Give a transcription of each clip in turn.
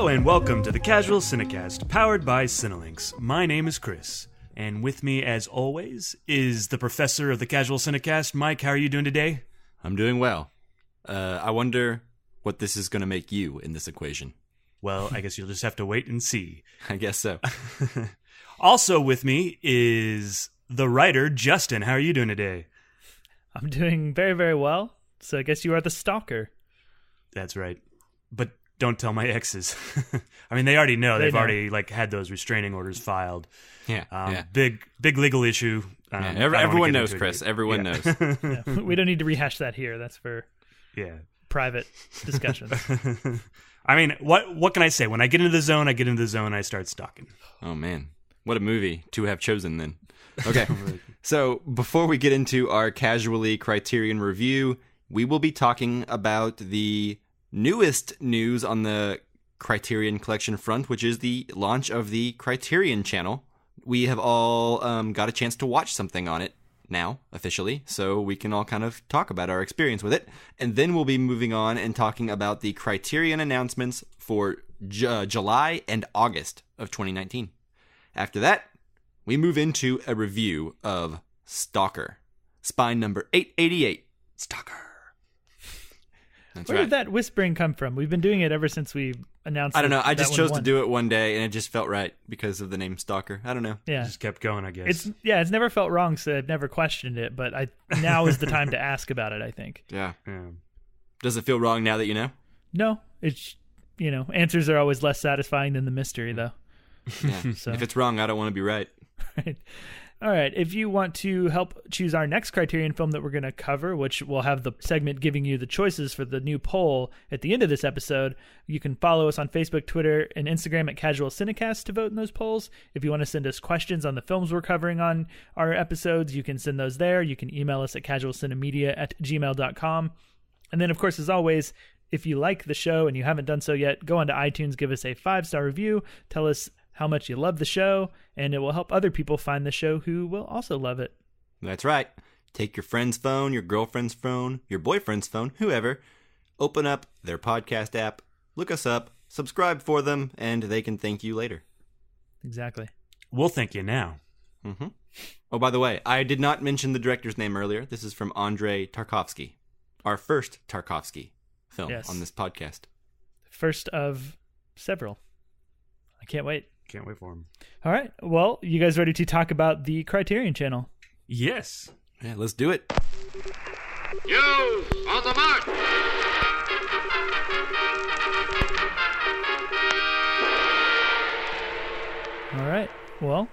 Hello and welcome to the Casual Cinecast, powered by Cinelinx. My name is Chris, and with me, as always, is the professor of the Casual Cinecast. Mike, how are you doing today? I'm doing well. I wonder what this is going to make you in this equation. Well, I guess you'll just have to wait and see. I guess so. Also with me is the writer, Justin. How are you doing today? I'm doing very, very well. So I guess you are the stalker. That's right. But don't tell my exes. I mean, they already know. They've already had those restraining orders filed. Yeah. Big legal issue. Everyone knows, Chris. Everyone knows. Yeah, we don't need to rehash that here. That's for private discussions. I mean, what can I say? When I get into the zone, I start stalking. Oh, man. What a movie to have chosen then. Okay. So before we get into our Casually Criterion review, we will be talking about the newest news on the Criterion Collection front, which is the launch of the Criterion channel. We have all got a chance to watch something on it now, officially, so we can all kind of talk about our experience with it. And then we'll be moving on and talking about the Criterion announcements for July and August of 2019. After that, we move into a review of Stalker, spine number 888. Stalker. That's Where did that whispering come from? We've been doing it ever since we announced it. I don't know. I just chose to do it one day, and it just felt right because of the name Stalker. I don't know. Yeah. Just kept going, I guess. It's never felt wrong, so I've never questioned it, but now is the time to ask about it, I think. Yeah. Does it feel wrong now that you know? No. It's, answers are always less satisfying than the mystery, though. Yeah. So. If it's wrong, I don't want to be right. Right. All right. If you want to help choose our next Criterion film that we're going to cover, which will have the segment giving you the choices for the new poll at the end of this episode, you can follow us on Facebook, Twitter, and Instagram at Casual Cinecast to vote in those polls. If you want to send us questions on the films we're covering on our episodes, you can send those there. You can email us at casualcinemedia@gmail.com. And then, of course, as always, if you like the show and you haven't done so yet, go onto iTunes, give us a 5-star review, tell us how much you love the show, and it will help other people find the show who will also love it. That's right. Take your friend's phone, your girlfriend's phone, your boyfriend's phone, whoever. Open up their podcast app, look us up, subscribe for them, and they can thank you later. Exactly. We'll thank you now. Mm-hmm. Oh, by the way, I did not mention the director's name earlier. This is from Andrei Tarkovsky, our first Tarkovsky film on this podcast. First of several. I can't wait. Can't wait for him. All right. Well, you guys ready to talk about the Criterion channel? Yes. Yeah, let's do it. News on the mark. All right. Well,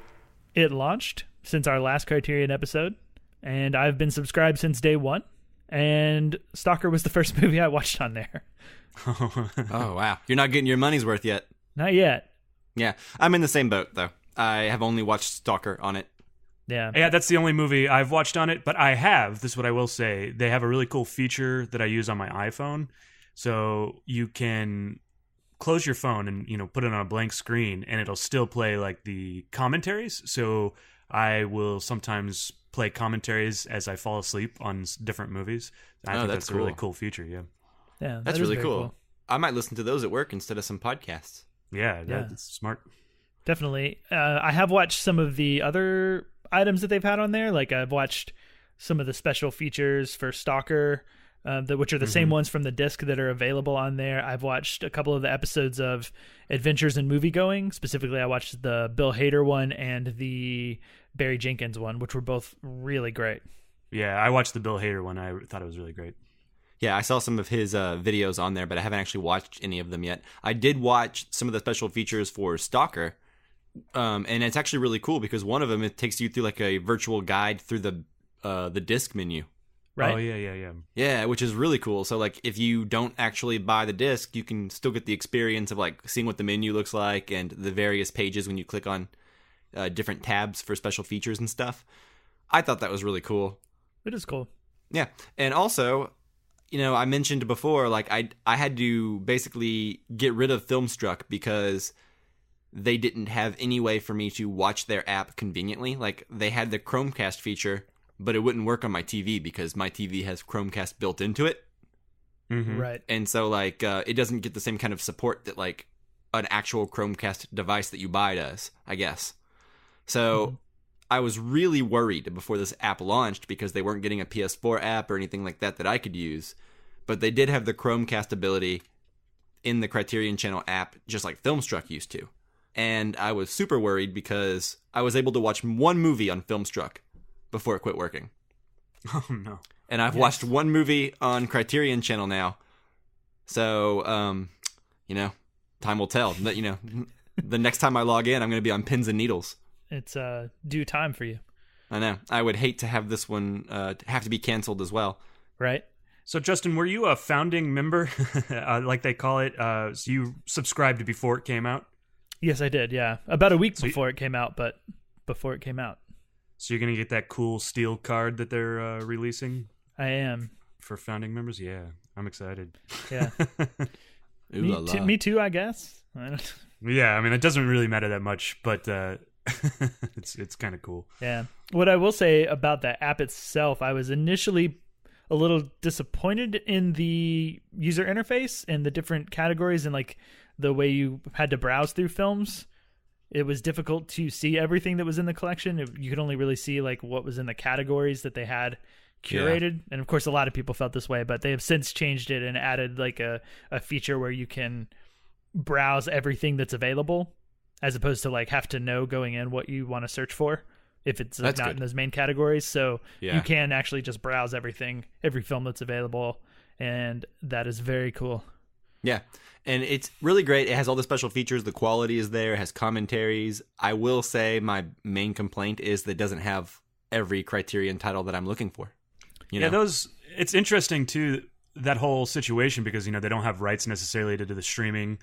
it launched since our last Criterion episode, and I've been subscribed since day one, and Stalker was the first movie I watched on there. Oh, wow. You're not getting your money's worth yet. Not yet. Yeah, I'm in the same boat, though. I have only watched Stalker on it. Yeah, that's the only movie I've watched on it, but this is what I will say, they have a really cool feature that I use on my iPhone. So you can close your phone and, put it on a blank screen, and it'll still play, the commentaries. So I will sometimes play commentaries as I fall asleep on different movies. I think that's cool. A really cool feature, yeah. Yeah, that's really cool. I might listen to those at work instead of some podcasts. Yeah, that's smart. Definitely. I have watched some of the other items that they've had on there. I've watched some of the special features for Stalker, which are the same ones from the disc that are available on there. I've watched a couple of the episodes of Adventures in Moviegoing. Specifically, I watched the Bill Hader one and the Barry Jenkins one, which were both really great. Yeah, I watched the Bill Hader one. I thought it was really great. Yeah, I saw some of his videos on there, but I haven't actually watched any of them yet. I did watch some of the special features for Stalker, and it's actually really cool because one of them, it takes you through a virtual guide through the disc menu. Right. Oh, yeah. Yeah, which is really cool. So, if you don't actually buy the disc, you can still get the experience of, seeing what the menu looks like and the various pages when you click on different tabs for special features and stuff. I thought that was really cool. It is cool. Yeah, and also, I mentioned before, I had to basically get rid of Filmstruck because they didn't have any way for me to watch their app conveniently. They had the Chromecast feature, but it wouldn't work on my TV because my TV has Chromecast built into it. Mm-hmm. Right. And so, it doesn't get the same kind of support that, an actual Chromecast device that you buy does, I guess. So I was really worried before this app launched because they weren't getting a PS4 app or anything like that I could use. But they did have the Chromecast ability in the Criterion Channel app, just like Filmstruck used to. And I was super worried because I was able to watch one movie on Filmstruck before it quit working. Oh, no. And I've watched one movie on Criterion Channel now. So, time will tell. The next time I log in, I'm going to be on pins and needles. It's due time for you. I know. I would hate to have this one have to be canceled as well. Right. So, Justin, were you a founding member, like they call it? So you subscribed before it came out? Yes, I did, yeah. About a week before it came out, but before it came out. So you're going to get that cool steel card that they're releasing? I am. For founding members? Yeah, I'm excited. Yeah. Me too, I guess. Yeah, I mean, it doesn't really matter that much, but it's kind of cool. Yeah. What I will say about the app itself, I was initially a little disappointed in the user interface and the different categories and like the way you had to browse through films. It was difficult to see everything that was in the collection. You could only really see like what was in the categories that they had curated. Yeah. And of course, a lot of people felt this way, but they have since changed it and added like a feature where you can browse everything that's available as opposed to like have to know going in what you want to search for if it's like not in those main categories. So you can actually just browse everything, every film that's available. And that is very cool. Yeah. And it's really great. It has all the special features. The quality is there. It has commentaries. I will say my main complaint is that it doesn't have every Criterion title that I'm looking for. It's interesting too, that whole situation, because, they don't have rights necessarily to do the streaming,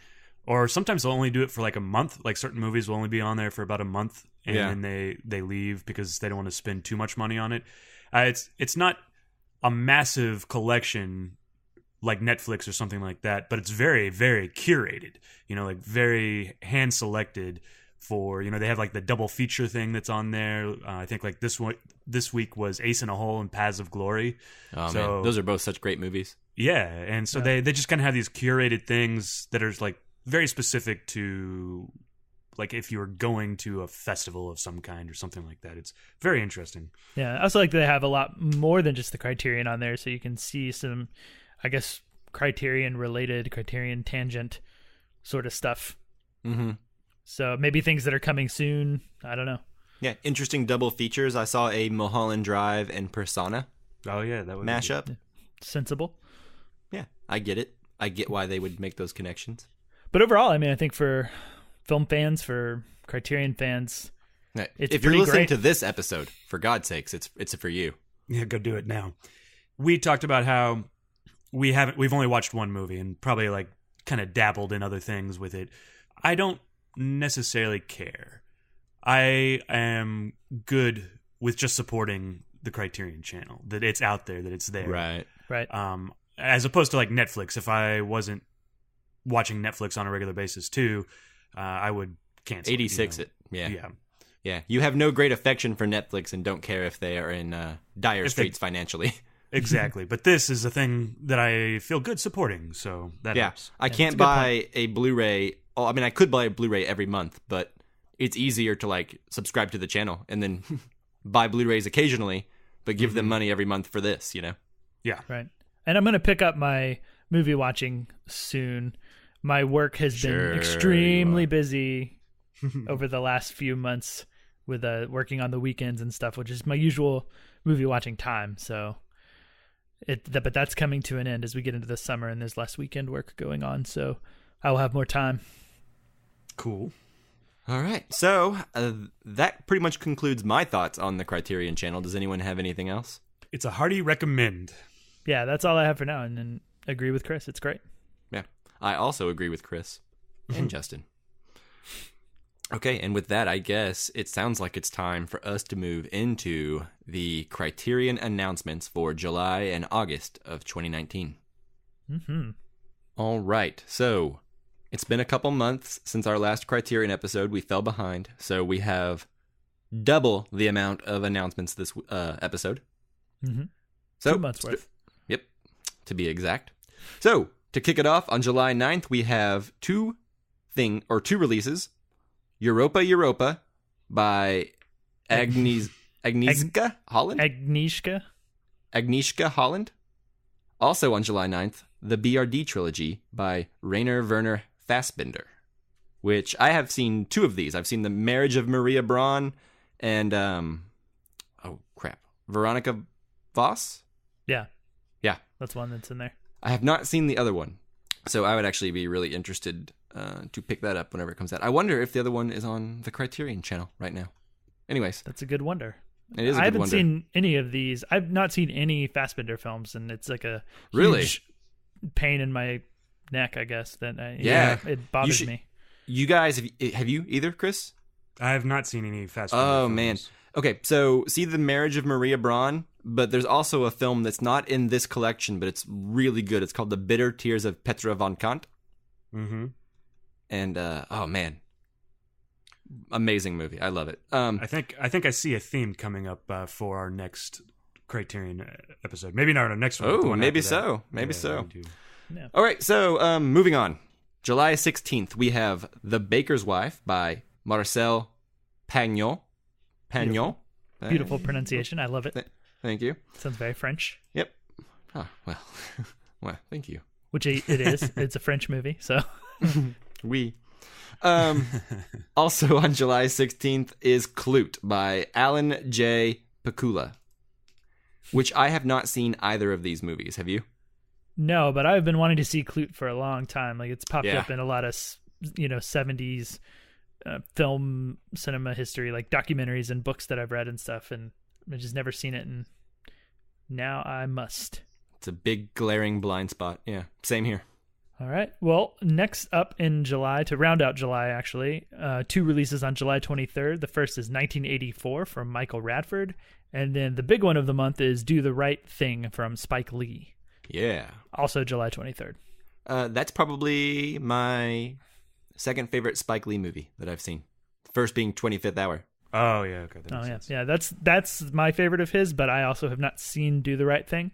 or sometimes they'll only do it for like a month. Like certain movies will only be on there for about a month and then they leave because they don't want to spend too much money on it. It's not a massive collection like Netflix or something like that, but it's very, very curated, like very hand selected for, they have like the double feature thing that's on there. I think like this week was Ace in a Hole and Paths of Glory. Oh, so, man. Those are both such great movies. Yeah. And so they just kind of have these curated things that are like very specific to like if you were going to a festival of some kind or something like that. It's very interesting. Yeah. I also like that they have a lot more than just the Criterion on there. So you can see some, I guess, Criterion tangent sort of stuff. Mm-hmm. So maybe things that are coming soon. I don't know. Yeah, interesting double features. I saw a Mulholland Drive and Persona. Oh yeah, that would mashup. Sensible. Yeah, I get it. I get why they would make those connections. But overall, I mean, I think for film fans, for Criterion fans, it's if you're listening to this episode, for God's sakes, it's for you. Yeah, go do it now. We talked about how we've only watched one movie and probably like kind of dabbled in other things with it. I don't necessarily care. I am good with just supporting the Criterion Channel, that it's out there, that it's there. Right. As opposed to like Netflix. If I wasn't watching Netflix on a regular basis too, I would cancel 86 it. Yeah. You have no great affection for Netflix and don't care if they are in dire straits financially. Exactly. But this is a thing that I feel good supporting, so that helps. I can't buy a Blu-ray. I mean, I could buy a Blu-ray every month, but it's easier to like subscribe to the channel and then buy Blu-rays occasionally, but give them money every month for this, Yeah. Right. And I'm going to pick up my movie watching soon. My work has been extremely busy over the last few months with working on the weekends and stuff, which is my usual movie watching time. So but that's coming to an end as we get into the summer and there's less weekend work going on. So I will have more time. Cool. All right. So that pretty much concludes my thoughts on the Criterion Channel. Does anyone have anything else? It's a hearty recommend. Yeah, that's all I have for now. And then agree with Chris. It's great. Yeah. I also agree with Chris and Justin. Okay. And with that, I guess it sounds like it's time for us to move into the Criterion announcements for July and August of 2019. Mm-hmm. All right. So it's been a couple months since our last Criterion episode. We fell behind, so we have double the amount of announcements this episode. Mm-hmm. So 2 months worth. Yep, to be exact. So to kick it off, on July 9th, we have two thing, or two releases. Europa by Agnieszka Holland. Agnieszka Holland. Also on July 9th, the BRD trilogy by Rainer Werner Fassbinder, which I have seen two of these. I've seen The Marriage of Maria Braun and, Veronica Voss? Yeah. Yeah. That's one that's in there. I have not seen the other one, so I would actually be really interested to pick that up whenever it comes out. I wonder if the other one is on the Criterion channel right now. Anyways. That's a good wonder. It is a good I haven't wonder. seen any of these. I've not seen any Fassbinder films, and it's like a Really? huge pain in my neck, I guess. Yeah. It bothers me. You guys, have you either, Chris? I have not seen any Fast Food Oh, films. man. Okay, so see The Marriage of Maria Braun, but there's also a film that's not in this collection, but it's really good. It's called The Bitter Tears of Petra von Kant. Mm-hmm. And, oh, man. Amazing movie. I love it. I think I see a theme coming up for our next Criterion episode. Maybe not our next one. But the Oh, one maybe after that. so. Maybe Yeah, so. we do. Yeah. All right, so moving on. July 16th, we have The Baker's Wife by Marcel Pagnol. Beautiful pronunciation. I love it. Thank you. Sounds very French, Yep. Oh, well. Well, thank you. which it is. It's a French movie, so. We. Also on July 16th is Clute by Alan J. Pakula, which I have not seen either of these movies. Have you? No, but I've been wanting to see Clute for a long time. Like, it's popped Yeah. up in a lot of 70s film cinema history, like documentaries and books that I've read and stuff, and I've just never seen it, and now I must. It's a big glaring blind spot. Yeah, same here. All right. Well, next up in July, to round out July, actually, two releases on July 23rd. The first is 1984 from Michael Radford, and then the big one of the month is Do the Right Thing from Spike Lee. Yeah. Also July 23rd. That's probably my second favorite Spike Lee movie that I've seen. First being 25th Hour. Oh yeah, okay. That Oh makes yeah, sense. yeah. That's my favorite of his, but I also have not seen Do the Right Thing.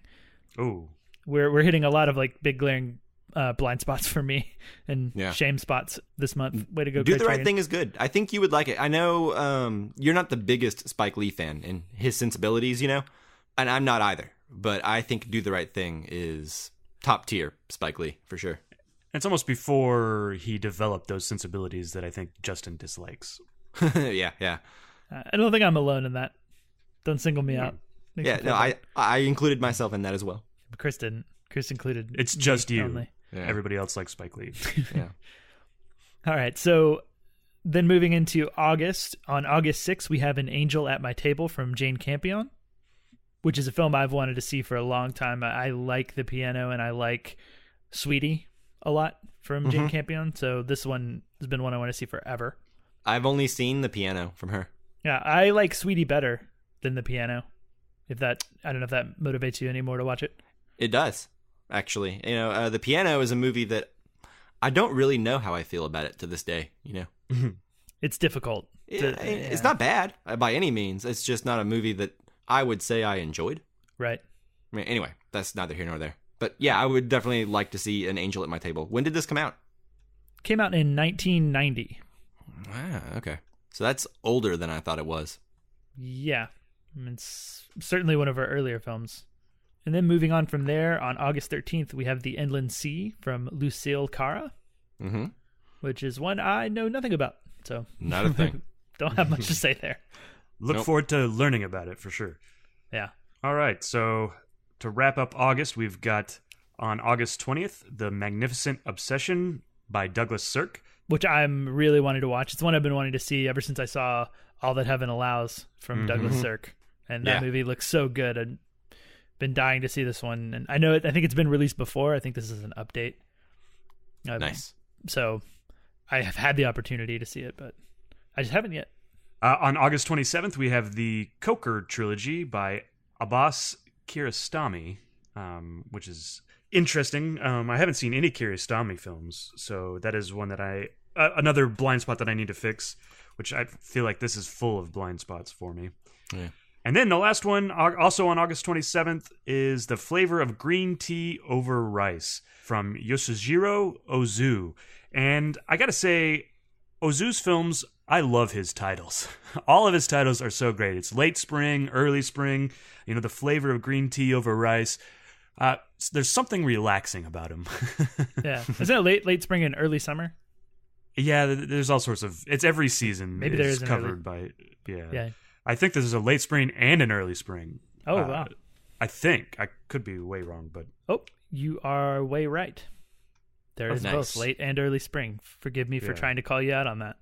Ooh. We're hitting a lot of like big glaring blind spots for me and Yeah. shame spots this month. Way to go, Do the Criterion. Right Thing is good. I think you would like it. I know you're not the biggest Spike Lee fan in his sensibilities, and I'm not either. But I think Do the Right Thing is top tier Spike Lee for sure. It's almost before he developed those sensibilities that I think Justin dislikes. Yeah. I don't think I'm alone in that. Don't single me out. Makes Yeah, me feel no, bad. I included myself in that as well. But Chris didn't. Chris included. It's just me you. only. Yeah. Everybody else likes Spike Lee. Yeah. All right. So then moving into August, on August 6th, we have An Angel at My Table from Jane Campion, which is a film I've wanted to see for a long time. I like the piano and I like Sweetie a lot from Jane Campion. So this one has been one I want to see forever. I've only seen the piano from her. Yeah, I like Sweetie better than the piano. I don't know if that motivates you anymore to watch it. It does, actually. The piano is a movie that I don't really know how I feel about it to this day. It's difficult. It's not bad by any means. It's just not a movie that I would say I enjoyed. Right. I mean, anyway, that's neither here nor there. But yeah, I would definitely like to see An Angel at My Table. When did this come out? Came out in 1990. Ah, okay. So that's older than I thought it was. Yeah. I mean, it's certainly one of our earlier films. And then moving on from there, on August 13th, we have The Inland Sea from Lucille Cara, Mm-hmm. which is one I know nothing about. So Not a thing. don't have much to say there. Look Nope. forward to learning about it for sure. Yeah. All right, so to wrap up August, we've got on August 20th, The Magnificent Obsession by Douglas Sirk. Which I'm really wanting to watch. It's one I've been wanting to see ever since I saw All That Heaven Allows from Douglas Sirk. And that Yeah. movie looks so good. I've been dying to see this one. And I think it's been released before. I think this is an update. Nice. So I have had the opportunity to see it, but I just haven't yet. On August 27th, we have the Coker trilogy by Abbas Kiarostami, which is interesting. I haven't seen any Kiarostami films, so that is one that another blind spot that I need to fix, which I feel like this is full of blind spots for me. Yeah. And then the last one, also on August 27th, is The Flavor of Green Tea Over Rice from Yosujiro Ozu. And I gotta say, Ozu's films, I love his titles. All of his titles are so great. It's late spring, early spring, The Flavor of Green Tea Over Rice. There's something relaxing about him. Yeah. Isn't it late spring and early summer? Yeah, there's all sorts of... It's every season. Maybe there is an covered by... Yeah. I think there's a late spring and an early spring. Oh, wow. I think. I could be way wrong, but... Oh, you are way right. There is both late and early spring. Forgive me for trying to call you out on that.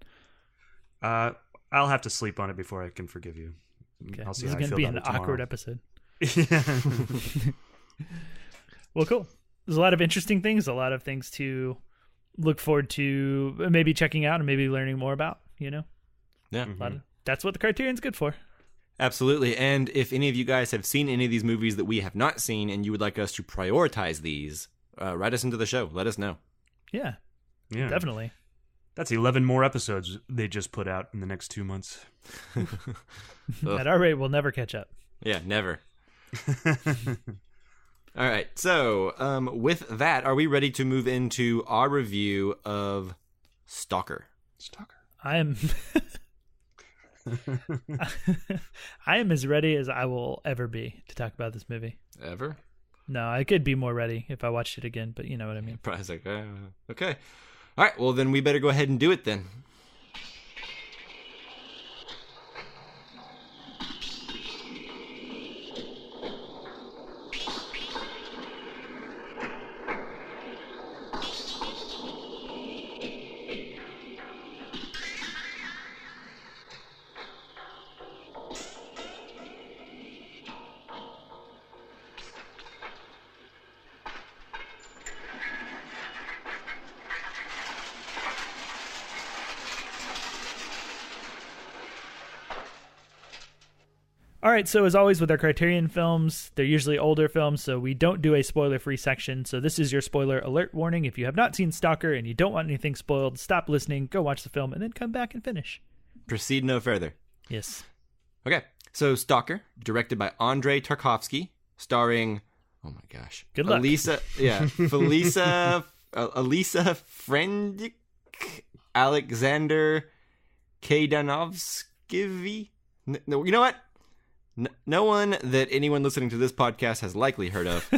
I'll have to sleep on it before I can forgive you. Okay. I'll see This how is going to be an tomorrow. awkward episode. Yeah. Well, cool. There's a lot of interesting things, a lot of things to look forward to maybe checking out and maybe learning more about, Yeah. That's what the Criterion's good for. Absolutely. And if any of you guys have seen any of these movies that we have not seen and you would like us to prioritize these, write us into the show. Let us know. Yeah, definitely. That's 11 more episodes they just put out in the next 2 months. At our rate, we'll never catch up. Yeah, never. All right. So with that, are we ready to move into our review of Stalker? I am... I am as ready as I will ever be to talk about this movie. Ever? No, I could be more ready if I watched it again, but you know what I mean. Probably like, okay. All right, well, then we better go ahead and do it then. All right, so as always with our Criterion films, they're usually older films, so we don't do a spoiler-free section. So this is your spoiler alert warning. If you have not seen Stalker and you don't want anything spoiled, stop listening, go watch the film, and then come back and finish. Proceed no further. Yes. Okay, so Stalker, directed by Andrei Tarkovsky, starring, oh my gosh. Good luck. Elisa Frendik, Alexander Kaydanovsky. No, you know what? No one that anyone listening to this podcast has likely heard of.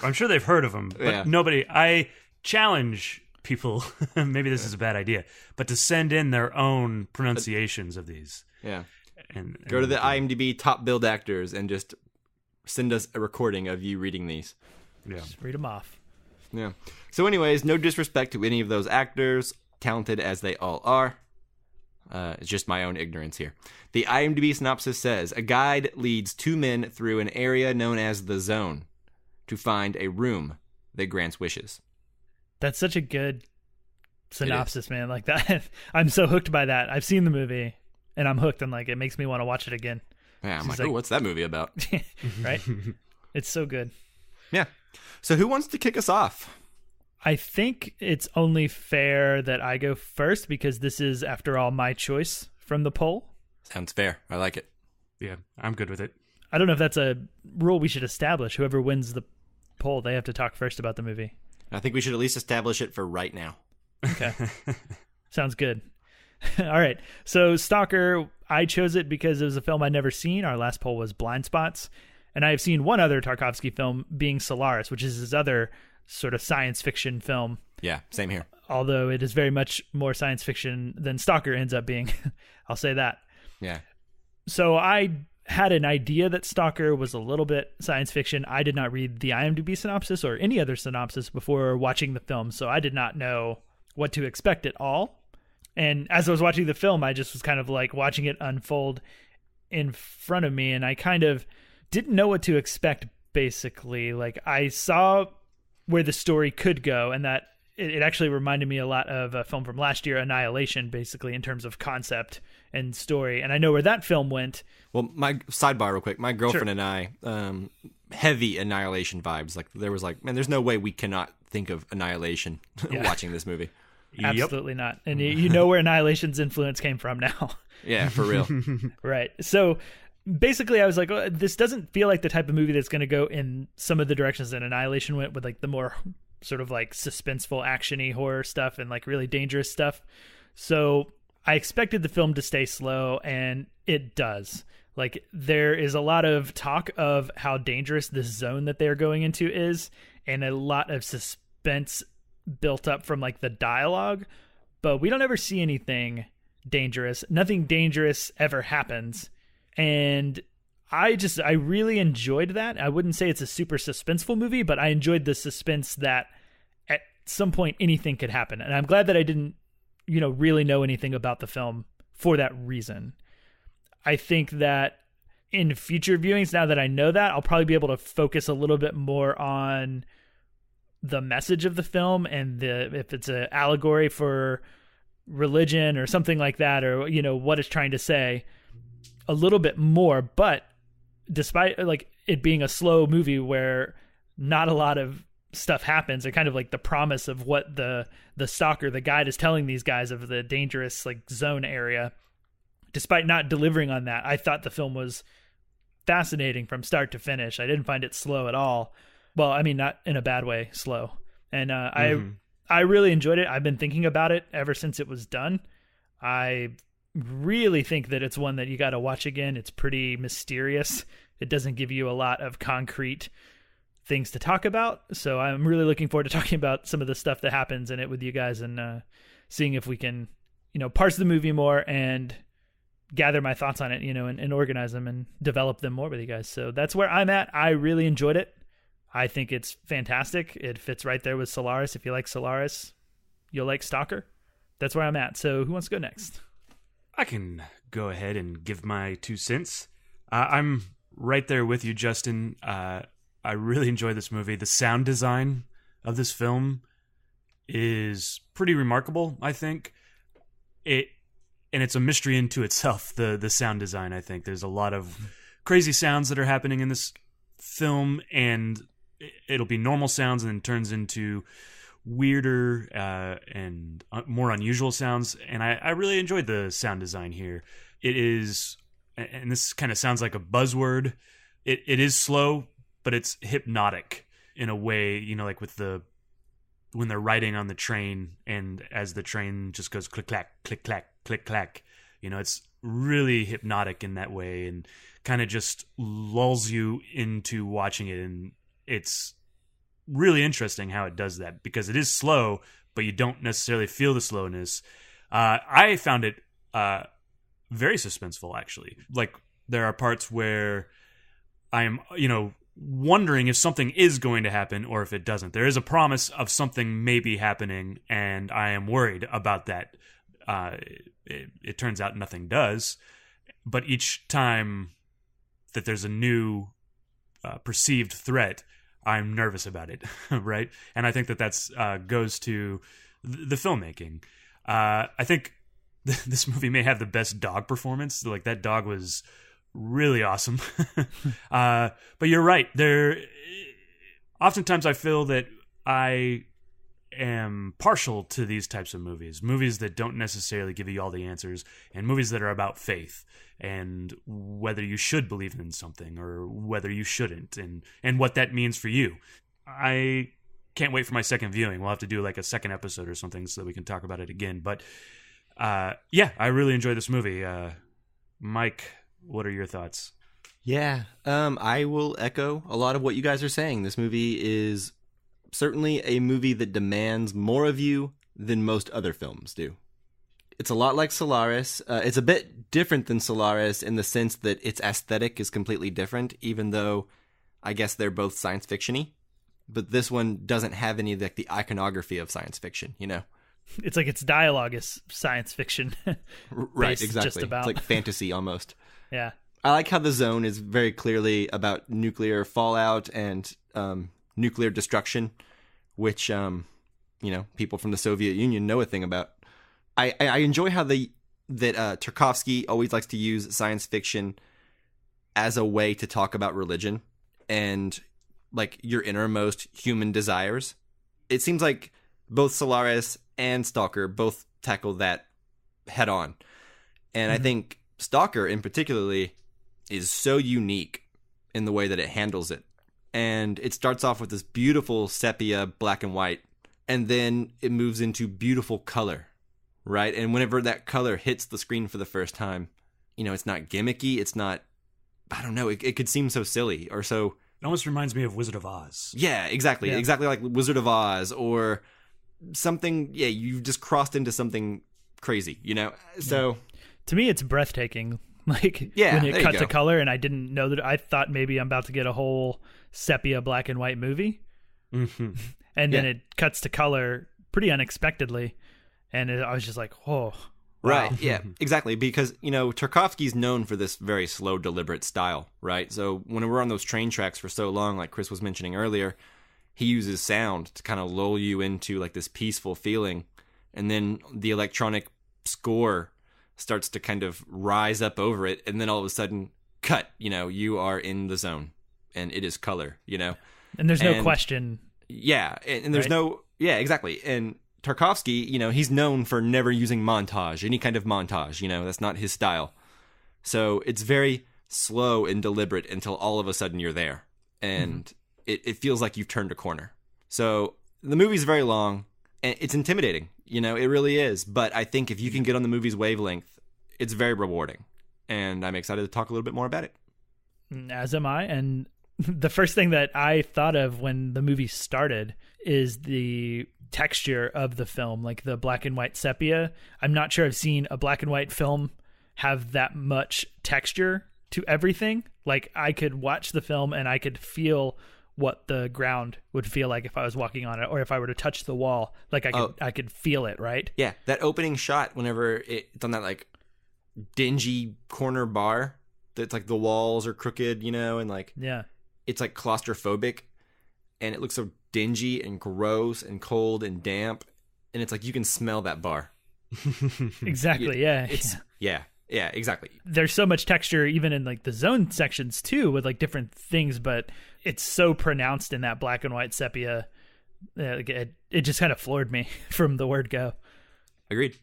I'm sure they've heard of them, but nobody. I challenge people, maybe this is a bad idea, but to send in their own pronunciations of these. Yeah. And go to the IMDb top billed actors and just send us a recording of you reading these. Yeah. Just read them off. Yeah. So anyways, no disrespect to any of those actors, talented as they all are. It's just my own ignorance here. The IMDb synopsis says, a guide leads two men through an area known as the Zone to find a room that grants wishes. That's such a good synopsis, man. Like that. I'm so hooked by that. I've seen the movie and I'm hooked. And like, it makes me want to watch it again. Yeah, I'm like, oh, what's that movie about? Right? It's so good. Yeah. So who wants to kick us off? I think it's only fair that I go first because this is, after all, my choice from the poll. Sounds fair. I like it. Yeah, I'm good with it. I don't know if that's a rule we should establish. Whoever wins the poll, they have to talk first about the movie. I think we should at least establish it for right now. Okay. Sounds good. All right. So Stalker, I chose it because it was a film I'd never seen. Our last poll was Blind Spots. And I have seen one other Tarkovsky film being Solaris, which is his other sort of science fiction film. Yeah, same here. Although it is very much more science fiction than Stalker ends up being. I'll say that. Yeah. So I had an idea that Stalker was a little bit science fiction. I did not read the IMDb synopsis or any other synopsis before watching the film, so I did not know what to expect at all. And as I was watching the film, I just was kind of like watching it unfold in front of me, and I kind of didn't know what to expect, basically. Like, I saw where the story could go, and that it actually reminded me a lot of a film from last year, Annihilation, basically, in terms of concept and story. And I know where that film went. Well, my sidebar real quick. My girlfriend Sure. and I, heavy Annihilation vibes. Like, there was like, man, there's no way we cannot think of Annihilation watching this movie. Absolutely not. And you know where Annihilation's influence came from now. Yeah, for real. Right. So basically I was like, oh, this doesn't feel like the type of movie that's going to go in some of the directions that Annihilation went, with like the more sort of like suspenseful, actiony horror stuff and like really dangerous stuff. So I expected the film to stay slow, and it does. Like, there is a lot of talk of how dangerous this zone that they're going into is, and a lot of suspense built up from like the dialogue, but we don't ever see anything dangerous. Nothing dangerous ever happens. And I really enjoyed that. I wouldn't say it's a super suspenseful movie, but I enjoyed the suspense that at some point anything could happen. And I'm glad that I didn't, really know anything about the film for that reason. I think that in future viewings, now that I know that, I'll probably be able to focus a little bit more on the message of the film and if it's an allegory for religion or something like that, or, what it's trying to say a little bit more. But despite like it being a slow movie where not a lot of stuff happens, and kind of like the promise of what the stalker, the guide, is telling these guys of the dangerous like zone area, despite not delivering on that, I thought the film was fascinating from start to finish. I didn't find it slow at all. Well, I mean, not in a bad way, slow. And I really enjoyed it. I've been thinking about it ever since it was done. I really think that it's one that you got to watch again. It's pretty mysterious. It doesn't give you a lot of concrete things to talk about. So I'm really looking forward to talking about some of the stuff that happens in it with you guys, and seeing if we can, parse the movie more and gather my thoughts on it, and organize them and develop them more with you guys. So that's where I'm at. I really enjoyed it. I think it's fantastic. It fits right there with Solaris. If you like Solaris, you'll like Stalker. That's where I'm at. So who wants to go next? I can go ahead and give my 2 cents. I'm right there with you, Justin. I really enjoy this movie. The sound design of this film is pretty remarkable, I think. And it's a mystery into itself, the sound design, I think. There's a lot of crazy sounds that are happening in this film, and it'll be normal sounds and then turns into weirder and more unusual sounds. And I really enjoyed the sound design here. It is, and this kind of sounds like a buzzword, it is slow, but it's hypnotic in a way, like with when they're riding on the train, and as the train just goes click clack click clack click clack, it's really hypnotic in that way, and kind of just lulls you into watching it. And it's really interesting how it does that, because it is slow, but you don't necessarily feel the slowness. I found it very suspenseful, actually. Like, there are parts where I'm wondering if something is going to happen or if it doesn't. There is a promise of something maybe happening, and I am worried about that. It turns out nothing does, but each time that there's a new perceived threat, I'm nervous about it, right? And I think that's goes to the filmmaking. I think this movie may have the best dog performance. Like, that dog was really awesome. But you're right. Oftentimes I feel that I am partial to these types of movies that don't necessarily give you all the answers, and movies that are about faith and whether you should believe in something or whether you shouldn't, and what that means for you. I can't wait for my second viewing. We'll have to do like a second episode or something so that we can talk about it again. But yeah, I really enjoyed this movie. Mike, what are your thoughts? Yeah, I will echo a lot of what you guys are saying. This movie is certainly a movie that demands more of you than most other films do. It's a lot like Solaris. It's a bit different than Solaris in the sense that its aesthetic is completely different, even though I guess they're both science fiction-y. But this one doesn't have any of the iconography of science fiction, It's like its dialogue is science fiction. Right, exactly. Just about. It's like fantasy almost. Yeah. I like how the zone is very clearly about nuclear fallout and nuclear destruction, which people from the Soviet Union know a thing about. I enjoy how that Tarkovsky always likes to use science fiction as a way to talk about religion and like your innermost human desires. It seems like both Solaris and Stalker both tackle that head on. And I think Stalker in particularly is so unique in the way that it handles it. And it starts off with this beautiful sepia black and white, and then it moves into beautiful color, right? And whenever that color hits the screen for the first time, it's not gimmicky. It's not, I don't know, it could seem so silly or so. It almost reminds me of Wizard of Oz. Yeah, exactly. Yeah. Exactly like Wizard of Oz or something. Yeah, you've just crossed into something crazy, So to me, it's breathtaking. Like when it cut to color, and I didn't know that. I thought maybe I'm about to get a whole sepia black and white movie, and then it cuts to color pretty unexpectedly, and I was just like, "Whoa!" Right? Wow. Yeah, exactly. Because Tarkovsky's known for this very slow, deliberate style, right? So when we're on those train tracks for so long, like Chris was mentioning earlier, he uses sound to kind of lull you into like this peaceful feeling, and then the electronic score starts to kind of rise up over it, and then all of a sudden, cut, you are in the zone, and it is color, And there's no question. Yeah, and there's no, yeah, exactly. And Tarkovsky, he's known for never using montage, any kind of montage, that's not his style. So it's very slow and deliberate until all of a sudden you're there, and it feels like you've turned a corner. So the movie's very long, and it's intimidating. It really is. But I think if you can get on the movie's wavelength, it's very rewarding. And I'm excited to talk a little bit more about it. As am I. And the first thing that I thought of when the movie started is the texture of the film, like the black and white sepia. I'm not sure I've seen a black and white film have that much texture to everything. Like I could watch the film and I could feel what the ground would feel like if I was walking on it, or if I were to touch the wall, like I could feel it, right? Yeah, that opening shot whenever it's on that like dingy corner bar that's like the walls are crooked, and like it's like claustrophobic, and it looks so dingy and gross and cold and damp, and it's like you can smell that bar. Exactly. Yeah. Yeah, exactly. There's so much texture even in like the zone sections too, with like different things, but it's so pronounced in that black and white sepia. It just kind of floored me from the word go. Agreed.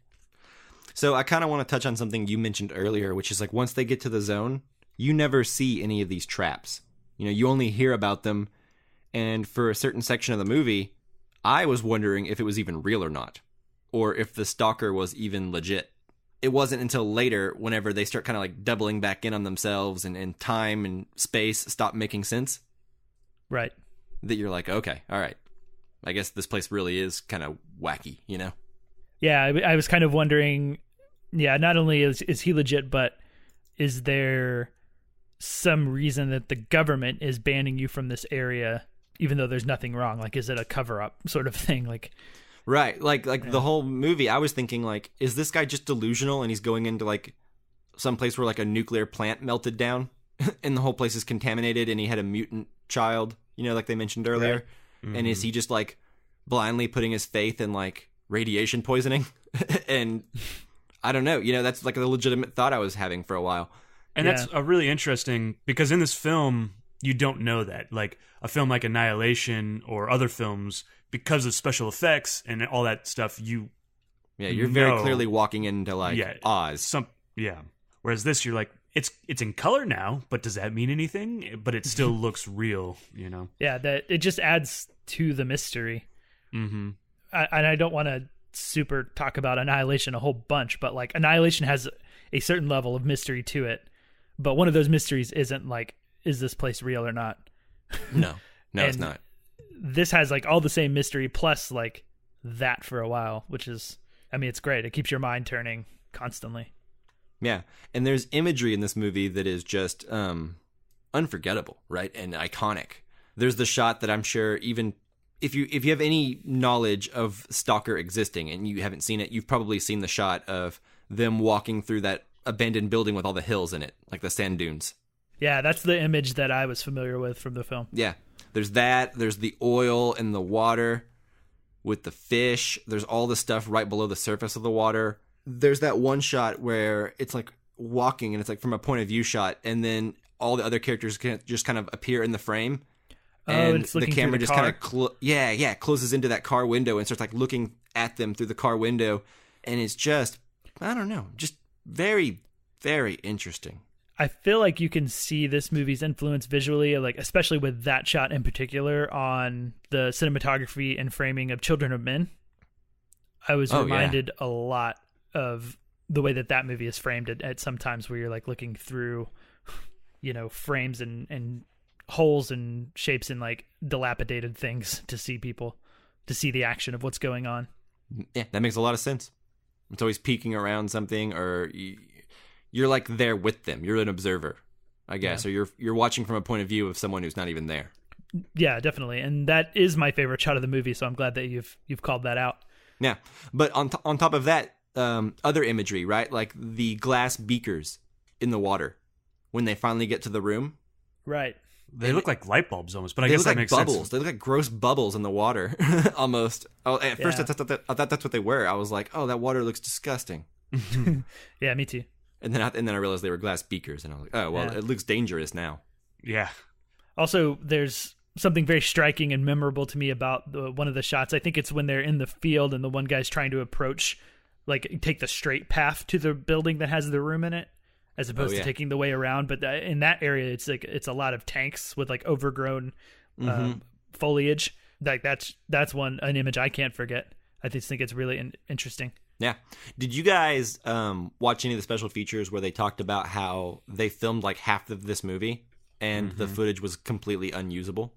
So I kind of want to touch on something you mentioned earlier, which is like once they get to the zone, you never see any of these traps. You only hear about them. And for a certain section of the movie, I was wondering if it was even real or not, or if the stalker was even legit. It wasn't until later, whenever they start kind of like doubling back in on themselves and time and space stop making sense. Right. That you're like, okay, all right. I guess this place really is kind of wacky, Yeah, I was kind of wondering, not only is he legit, but is there some reason that the government is banning you from this area, even though there's nothing wrong? Like, is it a cover-up sort of thing? Like... Right, like the whole movie, I was thinking, like, is this guy just delusional and he's going into, like, some place where, like, a nuclear plant melted down and the whole place is contaminated and he had a mutant child, like they mentioned earlier? Right. Mm-hmm. And is he just, like, blindly putting his faith in, like, radiation poisoning? And I don't know, that's, like, a legitimate thought I was having for a while. And that's a really interesting, because in this film, you don't know that. Like, a film like Annihilation or other films, because of special effects and all that stuff, you're very clearly walking into like Oz. Whereas this, you're like, it's in color now, but does that mean anything? But it still looks real, Yeah, that it just adds to the mystery. Mm-hmm. And I don't want to super talk about Annihilation a whole bunch, but like Annihilation has a certain level of mystery to it. But one of those mysteries isn't like, is this place real or not? No, it's not. This has like all the same mystery plus like that for a while, which is, it's great. It keeps your mind turning constantly. Yeah. And there's imagery in this movie that is just unforgettable, right? And iconic. There's the shot that I'm sure even if you have any knowledge of Stalker existing and you haven't seen it, you've probably seen the shot of them walking through that abandoned building with all the hills in it, like the sand dunes. Yeah, that's the image that I was familiar with from the film. Yeah. There's that. There's the oil in the water with the fish. There's all the stuff right below the surface of the water. There's that one shot where it's like walking and it's like from a point of view shot, and then all the other characters can just kind of appear in the frame. And the camera just kind of closes into that car window and starts like looking at them through the car window. And it's just, I don't know, just very, very interesting. I feel like you can see this movie's influence visually, like especially with that shot in particular, on the cinematography and framing of Children of Men. I was reminded a lot of the way that movie is framed at some times, where you're like looking through, frames and holes and shapes in like dilapidated things to see the action of what's going on. Yeah, that makes a lot of sense. It's always peeking around something, or you're like there with them. You're an observer, I guess, or you're watching from a point of view of someone who's not even there. Yeah, definitely, and that is my favorite shot of the movie. So I'm glad that you've called that out. Yeah, but on top of that, other imagery, right? Like the glass beakers in the water when they finally get to the room. Right. They look like light bulbs almost, but I guess that makes bubbles. sense. They look like gross bubbles in the water, almost. Oh, at first I thought that's what they were. I was like, oh, that water looks disgusting. Yeah, me too. And then I realized they were glass beakers, and I was like, oh, well, it looks dangerous now. Yeah. Also, there's something very striking and memorable to me about one of the shots. I think it's when they're in the field and the one guy's trying to approach, like take the straight path to the building that has the room in it, as opposed to taking the way around. But in that area, it's a lot of tanks with like overgrown foliage. Like that's an image I can't forget. I just think it's really interesting. Yeah. Did you guys watch any of the special features where they talked about how they filmed like half of this movie and the footage was completely unusable?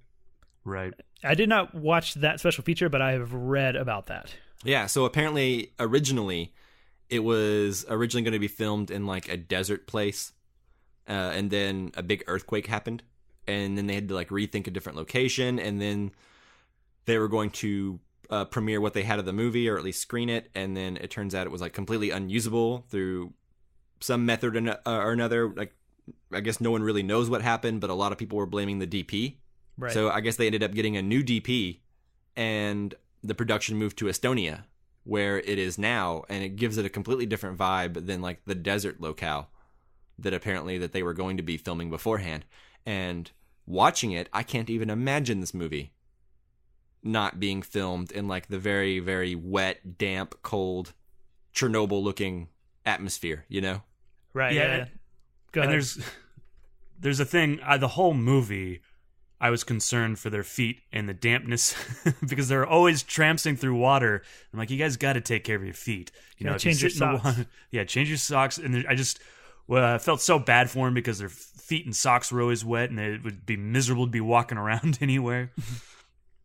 Right. I did not watch that special feature, but I have read about that. Yeah. So apparently, it was originally going to be filmed in like a desert place, and then a big earthquake happened, and then they had to like rethink a different location, and then they were going to premiere what they had of the movie, or at least screen it, and then it turns out it was like completely unusable through some method or another. Like, I guess no one really knows what happened, but a lot of people were blaming the DP. Right. So I guess they ended up getting a new DP, and the production moved to Estonia, where it is now, and it gives it a completely different vibe than like the desert locale that apparently that they were going to be filming beforehand. And watching it, I can't even imagine this movie not being filmed in like the very, very wet, damp, cold, Chernobyl-looking atmosphere, you know? Right. Yeah. Go ahead. And there's a thing. The whole movie, I was concerned for their feet and the dampness because they're always tramping through water. I'm like, you guys got to take care of your feet. Change your socks. Change your socks. And I just felt so bad for them because their feet and socks were always wet, and it would be miserable to be walking around anywhere.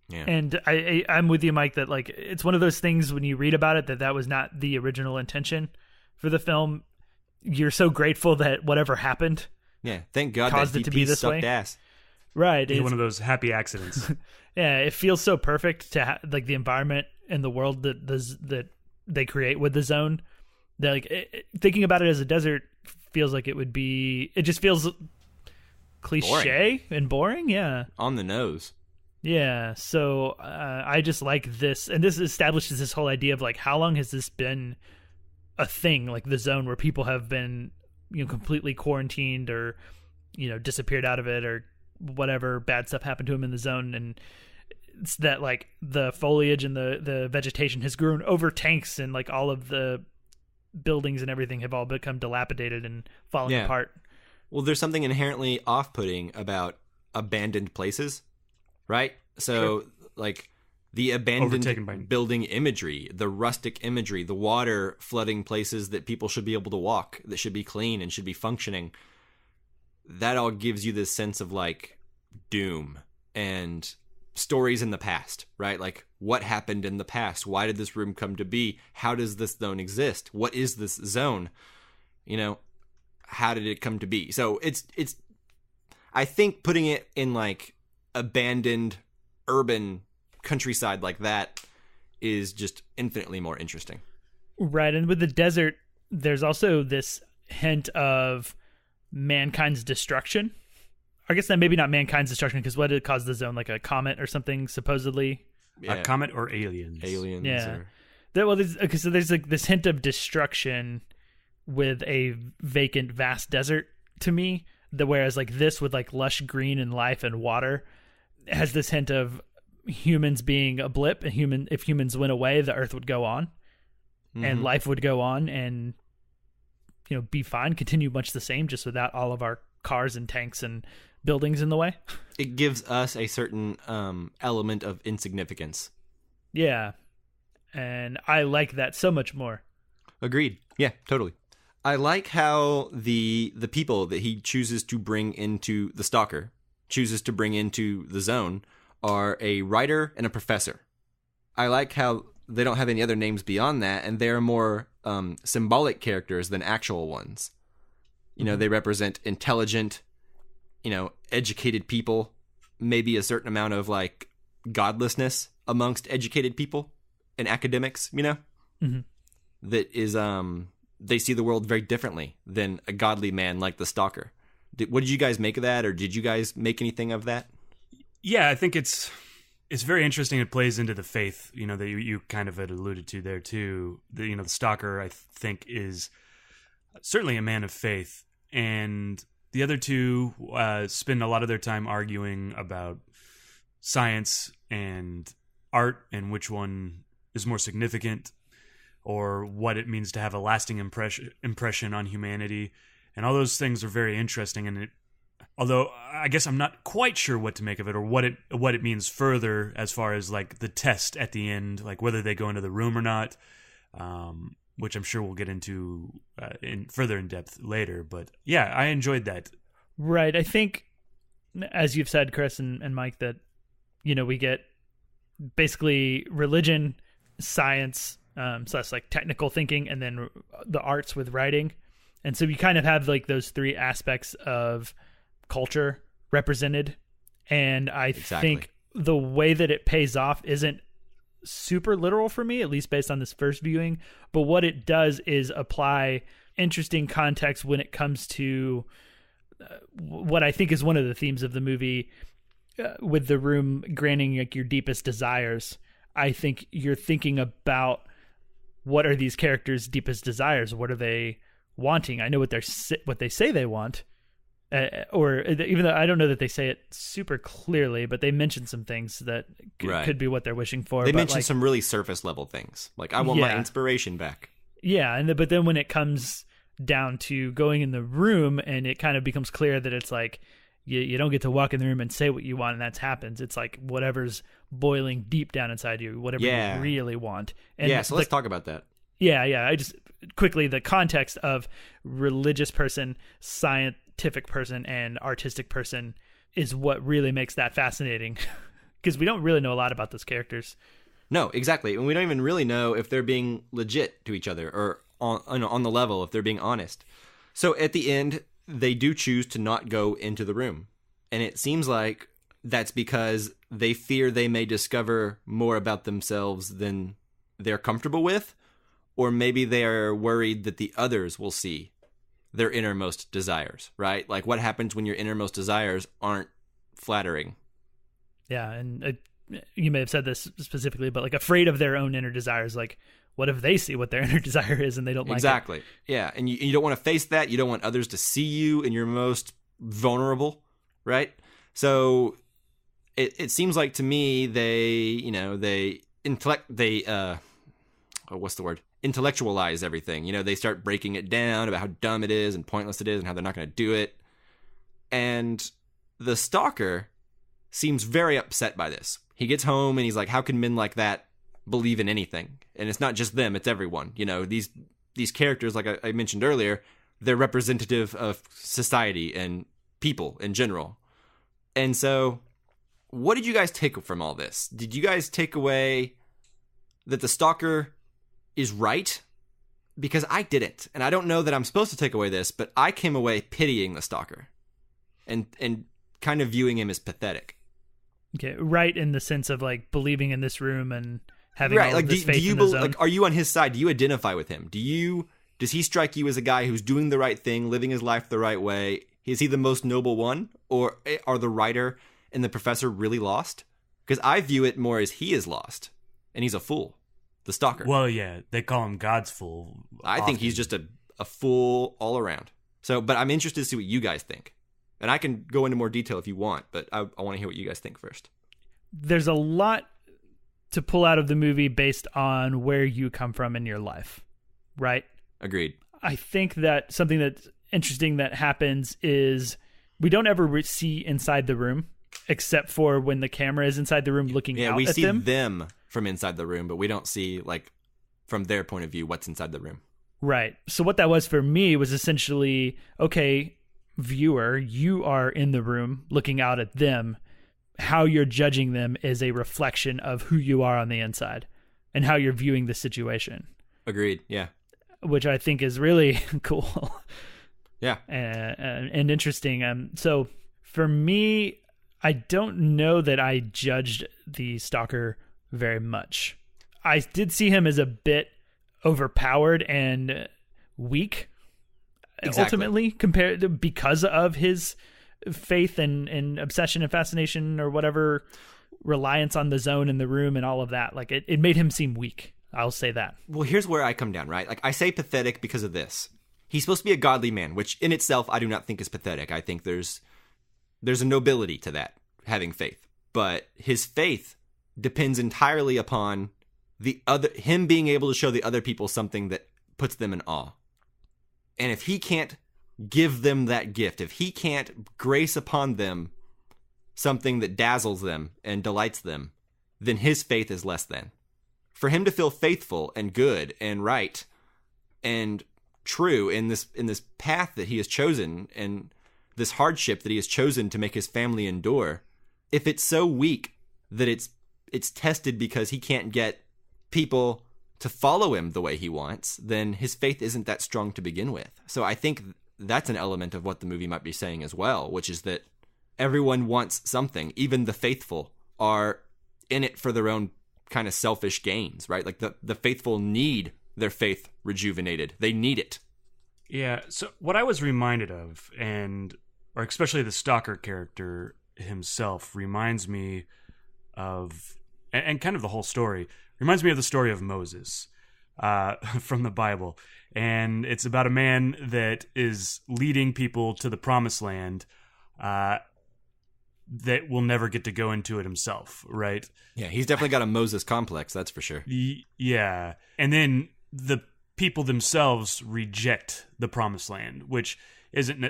Yeah. And I'm with you, Mike, that like it's one of those things when you read about it that was not the original intention for the film. You're so grateful that whatever happened, thank God caused that it to be this way. Ass. Right, it's one of those happy accidents. Yeah, it feels so perfect to like the environment and the world that they create with the zone. That like thinking about it as a desert feels like it would be. It just feels cliche and boring. Yeah, on the nose. Yeah, so I just like this, and this establishes this whole idea of like how long has this been a thing, like the zone where people have been completely quarantined or disappeared out of it or whatever bad stuff happened to them in the zone, and it's that like the foliage and the vegetation has grown over tanks, and like all of the buildings and everything have all become dilapidated and falling apart. Well, there's something inherently off-putting about abandoned places. Right? So, like, the abandoned building imagery, the rustic imagery, the water flooding places that people should be able to walk, that should be clean and should be functioning, that all gives you this sense of, like, doom and stories in the past, right? Like, what happened in the past? Why did this room come to be? How does this zone exist? What is this zone? How did it come to be? So, it's I think putting it in, like, abandoned urban countryside like that is just infinitely more interesting. Right, and with the desert, there's also this hint of mankind's destruction. I guess that maybe not mankind's destruction, because what did cause the zone? Like a comet or something, supposedly? Yeah. A comet or aliens. Yeah. So there's like this hint of destruction with a vacant, vast desert to me. Whereas like this with like lush green and life and water has this hint of humans being a blip, and if humans went away, the earth would go on and life would go on, and be fine, continue much the same, just without all of our cars and tanks and buildings in the way. It gives us a certain element of insignificance. Yeah. And I like that so much more. Agreed. Yeah, totally. I like how the people that he chooses to bring into the Stalker, chooses to bring into the zone, are a writer and a professor. I like how they don't have any other names beyond that, and they're more symbolic characters than actual ones. They represent intelligent, educated people, maybe a certain amount of like godlessness amongst educated people and academics, Mm-hmm. that is, they see the world very differently than a godly man like the Stalker. What did you guys make of that, or did you guys make anything of that? Yeah, I think it's very interesting. It plays into the faith, that you kind of had alluded to there too. The Stalker, I think, is certainly a man of faith, and the other two spend a lot of their time arguing about science and art and which one is more significant, or what it means to have a lasting impression on humanity. And all those things are very interesting. And although I guess I'm not quite sure what to make of it, or what it means further as far as like the test at the end, like whether they go into the room or not, which I'm sure we'll get into further in depth later. But yeah, I enjoyed that. Right. I think, as you've said, Chris and Mike, that, we get basically religion, science, / like technical thinking, and then the arts with writing. And so you kind of have like those three aspects of culture represented. And I think the way that it pays off isn't super literal for me, at least based on this first viewing. But what it does is apply interesting context when it comes to what I think is one of the themes of the movie, with the room granting like your deepest desires. I think you're thinking about, what are these characters' deepest desires? What are they wanting? I know what they say they want, or even though I don't know that they say it super clearly, but they mention some things that could be what they're wishing for. They mention some really surface level things, like I want my inspiration back. Yeah, but then when it comes down to going in the room, and it kind of becomes clear that it's like you don't get to walk in the room and say what you want, and that happens. It's like whatever's boiling deep down inside you, whatever you really want. And so let's talk about that. Yeah. I just quickly, the context of religious person, scientific person, and artistic person is what really makes that fascinating, because we don't really know a lot about those characters. No, exactly. And we don't even really know if they're being legit to each other, or on the level, if they're being honest. So at the end, they do choose to not go into the room. And it seems like that's because they fear they may discover more about themselves than they're comfortable with, or maybe they are worried that the others will see their innermost desires, right? Like, what happens when your innermost desires aren't flattering? Yeah, and you may have said this specifically, but like afraid of their own inner desires, like, what if they see what their inner desire is and they don't like it? Exactly. Yeah, and you don't want to face that. You don't want others to see you in your most vulnerable, right? So it seems like to me intellectualize everything. They start breaking it down about how dumb it is and pointless it is and how they're not going to do it. And the Stalker seems very upset by this. He gets home and he's like, how can men like that believe in anything? And it's not just them, it's everyone. These characters, like I mentioned earlier, they're representative of society and people in general. And so what did you guys take from all this? Did you guys take away that the Stalker is right? Because I didn't. And I don't know that I'm supposed to take away this, but I came away pitying the Stalker and kind of viewing him as pathetic. Okay, right, in the sense of like believing in this room and having all of this faith in the zone. Like, are you on his side? Do you identify with him? Does he strike you as a guy who's doing the right thing, living his life the right way? Is he the most noble one, or are the writer and the professor really lost? Because I view it more as he is lost and he's a fool, the Stalker. Well, yeah, they call him God's fool. I think he's just a fool all around. So, but I'm interested to see what you guys think. And I can go into more detail if you want, but I want to hear what you guys think first. There's a lot to pull out of the movie based on where you come from in your life, right? Agreed. I think that something that's interesting that happens is we don't ever see inside the room, except for when the camera is inside the room looking out at them. Yeah, we see them from inside the room, but we don't see, like, from their point of view, what's inside the room. Right. So what that was for me was essentially, okay, viewer, you are in the room looking out at them. How you're judging them is a reflection of who you are on the inside and how you're viewing the situation. Agreed. Yeah. Which I think is really cool. Yeah. And interesting. So for me, I don't know that I judged the Stalker very much. I did see him as a bit overpowered and weak, ultimately, because of his faith and obsession and fascination or whatever, reliance on the zone in the room and all of that. Like it made him seem weak. I'll say that. Well, here's where I come down, right? Like, I say pathetic because of this. He's supposed to be a godly man, which in itself I do not think is pathetic. I think there's a nobility to that, having faith. But his faith depends entirely upon him being able to show the other people something that puts them in awe. And if he can't give them that gift, if he can't grace upon them something that dazzles them and delights them, then his faith is less than. For him to feel faithful and good and right and true in this path that he has chosen and this hardship that he has chosen to make his family endure, if it's so weak that it's tested because he can't get people to follow him the way he wants, then his faith isn't that strong to begin with. So I think that's an element of what the movie might be saying as well, which is that everyone wants something. Even the faithful are in it for their own kind of selfish gains, right? Like the faithful need their faith rejuvenated. They need it. Yeah. So what I was reminded of, or especially the Stalker character himself, reminds me of, and kind of the whole story, reminds me of the story of Moses from the Bible. And it's about a man that is leading people to the promised land that will never get to go into it himself, right? Yeah, he's definitely got a Moses complex, that's for sure. Yeah. And then the people themselves reject the promised land, which isn't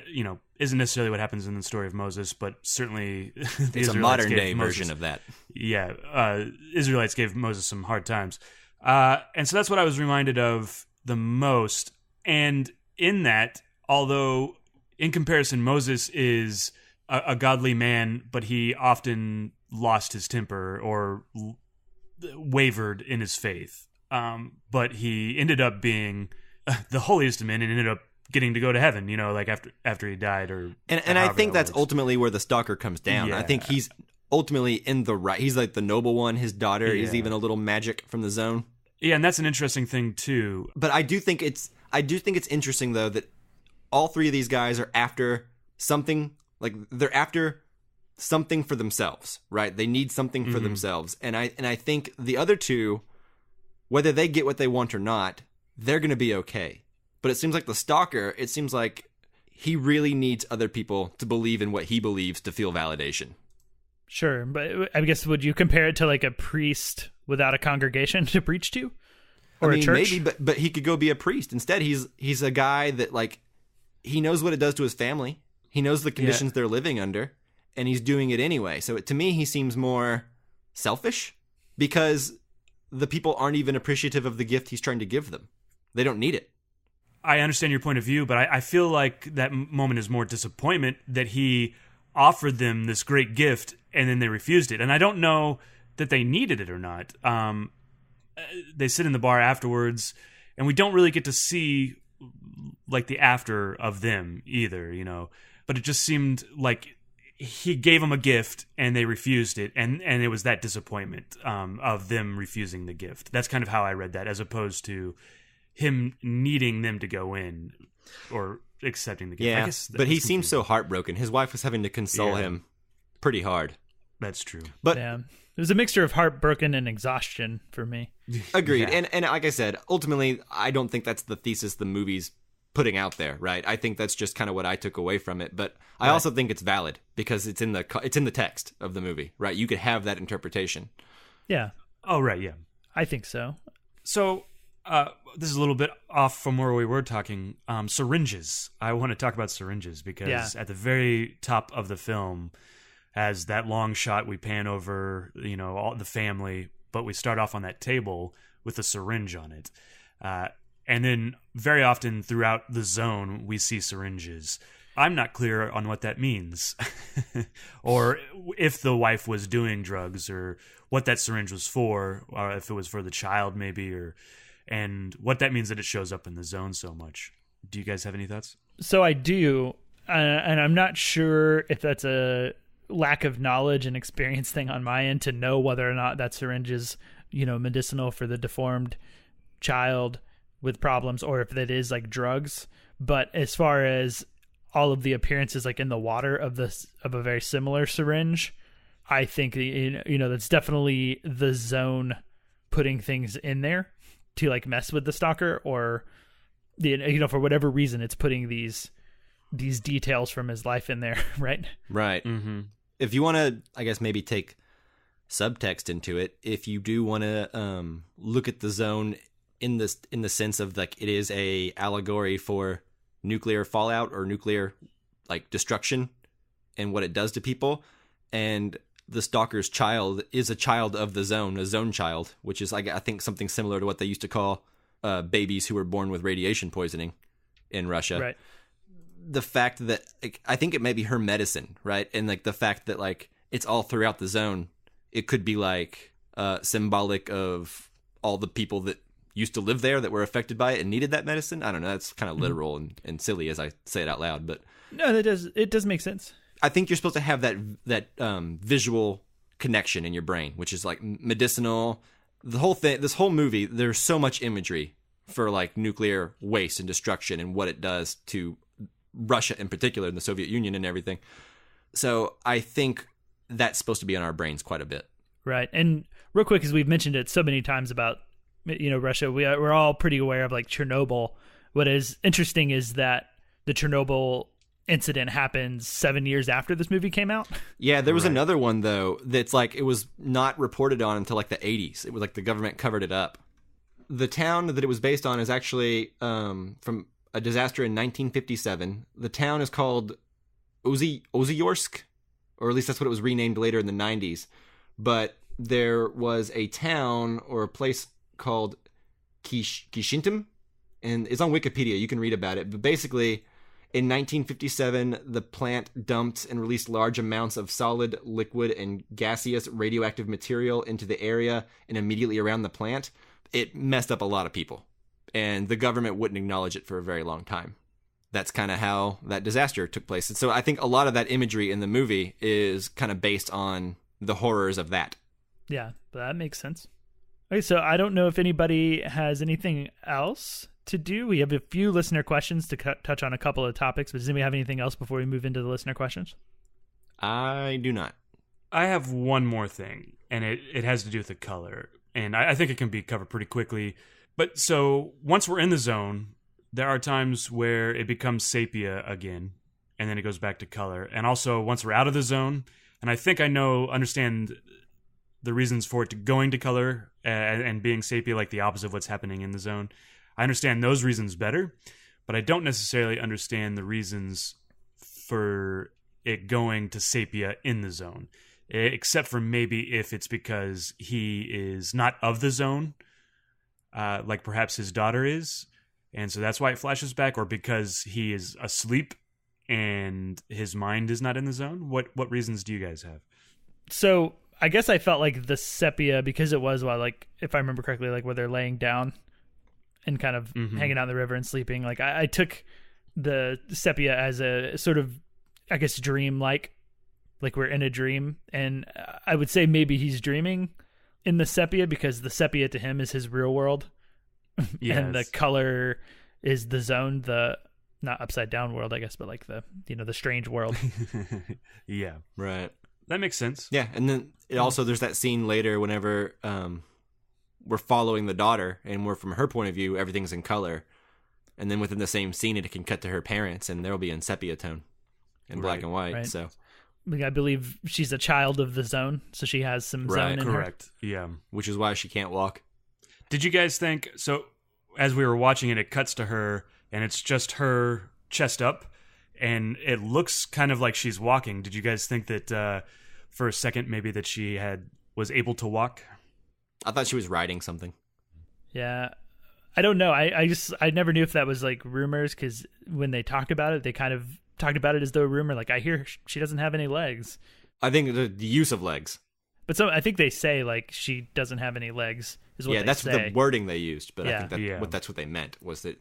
necessarily what happens in the story of Moses, but certainly it's a modern day version of that. Yeah, Israelites gave Moses some hard times. And so that's what I was reminded of the most. And in that, although in comparison, Moses is a godly man, but he often lost his temper or wavered in his faith. But he ended up being the holiest of men and ended up getting to go to heaven, like after he died. And I think that's ultimately where the Stalker comes down. Yeah. I think he's ultimately in the right. He's like the noble one. His daughter is even a little magic from the zone. Yeah, and that's an interesting thing too. But I do think it's interesting though that all three of these guys are after something. Like, they're after something for themselves, right? They need something for themselves. And I think the other two, whether they get what they want or not, they're going to be okay. But it seems like the Stalker, it seems like he really needs other people to believe in what he believes to feel validation. Sure, but I guess would you compare it to like a priest without a congregation to preach to? Or a church? Maybe, but he could go be a priest. Instead, he's a guy that, like, he knows what it does to his family. He knows the conditions they're living under, and he's doing it anyway. So to me, he seems more selfish because the people aren't even appreciative of the gift he's trying to give them. They don't need it. I understand your point of view, but I feel like that moment is more disappointment that he offered them this great gift and then they refused it. And I don't know that they needed it or not. They sit in the bar afterwards, and we don't really get to see like the after of them either, But it just seemed like he gave them a gift and they refused it, and it was that disappointment of them refusing the gift. That's kind of how I read that, as opposed to him needing them to go in or accepting the gift. Yeah, but he seemed so heartbroken. His wife was having to console him pretty hard. That's true. But it was a mixture of heartbroken and exhaustion for me. Agreed. Yeah. And like I said, ultimately, I don't think that's the thesis the movie's putting out there, right? I think that's just kind of what I took away from it. But I also think it's valid because it's in the text of the movie, right? You could have that interpretation. Yeah. Oh, right, yeah. I think so. So This is a little bit off from where we were talking. Syringes. I want to talk about syringes because at the very top of the film, as that long shot, we pan over, all the family, but we start off on that table with a syringe on it. And then very often throughout the zone, we see syringes. I'm not clear on what that means, or if the wife was doing drugs, or what that syringe was for, or if it was for the child maybe, and what that means that it shows up in the zone so much. Do you guys have any thoughts? So I do, and I'm not sure if that's a lack of knowledge and experience thing on my end to know whether or not that syringe is, medicinal for the deformed child with problems, or if that is like drugs. But as far as all of the appearances like in the water of a very similar syringe, I think that's definitely the zone putting things in there to like mess with the stalker, or for whatever reason it's putting these details from his life in there. Right Mm-hmm. If you want to, I guess, maybe take subtext into it, if you do want to look at the zone in the sense of like it is a allegory for nuclear fallout or nuclear like destruction and what it does to people, and the stalker's child is a child of the zone, a zone child, which is, I think, something similar to what they used to call babies who were born with radiation poisoning in Russia. Right. The fact that, like, I think it may be her medicine, right? And like the fact that like it's all throughout the zone, it could be like symbolic of all the people that used to live there that were affected by it and needed that medicine. I don't know. That's kind of literal and silly as I say it out loud, but no, it does make sense. I think you're supposed to have that visual connection in your brain, which is like medicinal. The whole thing, this whole movie, there's so much imagery for like nuclear waste and destruction and what it does to Russia in particular, and the Soviet Union and everything. So I think that's supposed to be on our brains quite a bit. Right. And real quick, because we've mentioned it so many times about Russia, we're all pretty aware of like Chernobyl. What is interesting is that the Chernobyl incident happens 7 years after this movie came out. Yeah, there was another one though that's like it was not reported on until like the 80s. It was like the government covered it up. The town that it was based on is actually from a disaster in 1957. The town is called Ozyorsk, or at least that's what it was renamed later in the 90s. But there was a town or a place called Kishintim, and it's on Wikipedia. You can read about it. But basically, in 1957, the plant dumped and released large amounts of solid, liquid, and gaseous radioactive material into the area and immediately around the plant. It messed up a lot of people, and the government wouldn't acknowledge it for a very long time. That's kind of how that disaster took place. And so I think a lot of that imagery in the movie is kind of based on the horrors of that. Yeah, that makes sense. Okay, so I don't know if anybody has anything else to do. We have a few listener questions to touch on a couple of topics, but does anybody have anything else before we move into the listener questions? I do not. I have one more thing, and it has to do with the color, and I think it can be covered pretty quickly. But so once we're in the zone, there are times where it becomes sepia again, and then it goes back to color. And also once we're out of the zone, and I think I understand the reasons for it going to color and being sepia, like the opposite of what's happening in the zone. I understand those reasons better, but I don't necessarily understand the reasons for it going to sepia in the zone, except for maybe if it's because he is not of the zone, like perhaps his daughter is, and so that's why it flashes back, or because he is asleep and his mind is not in the zone. What reasons do you guys have? So I guess I felt like the sepia, because it was, like, if I remember correctly, like where they're laying down and kind of hanging out in the river and sleeping. Like I took the sepia as a sort of, I guess, dream-like we're in a dream. And I would say maybe he's dreaming in the sepia because the sepia to him is his real world. Yes. And the color is the zone, the not upside down world, I guess, but like the, the strange world. Yeah. Right. That makes sense. Yeah. And then there's that scene later whenever we're following the daughter and we're from her point of view, everything's in color. And then within the same scene, it can cut to her parents and they'll be in sepia tone and black and white. Right. So I believe she's a child of the zone, so she has some zone in correct. her. Yeah. Which is why she can't walk. Did you guys think, so as we were watching it, it cuts to her, and it's just her chest up, and it looks kind of like she's walking. Did you guys think that for a second maybe that she was able to walk? I thought she was riding something. Yeah. I don't know. I never knew if that was like rumors, because when they talked about it, they kind of talked about it as though a rumor. Like, I hear she doesn't have any legs. I think the use of legs. But I think they say like she doesn't have any legs is what they that's say. the wording they used. But I think that's what they meant, was that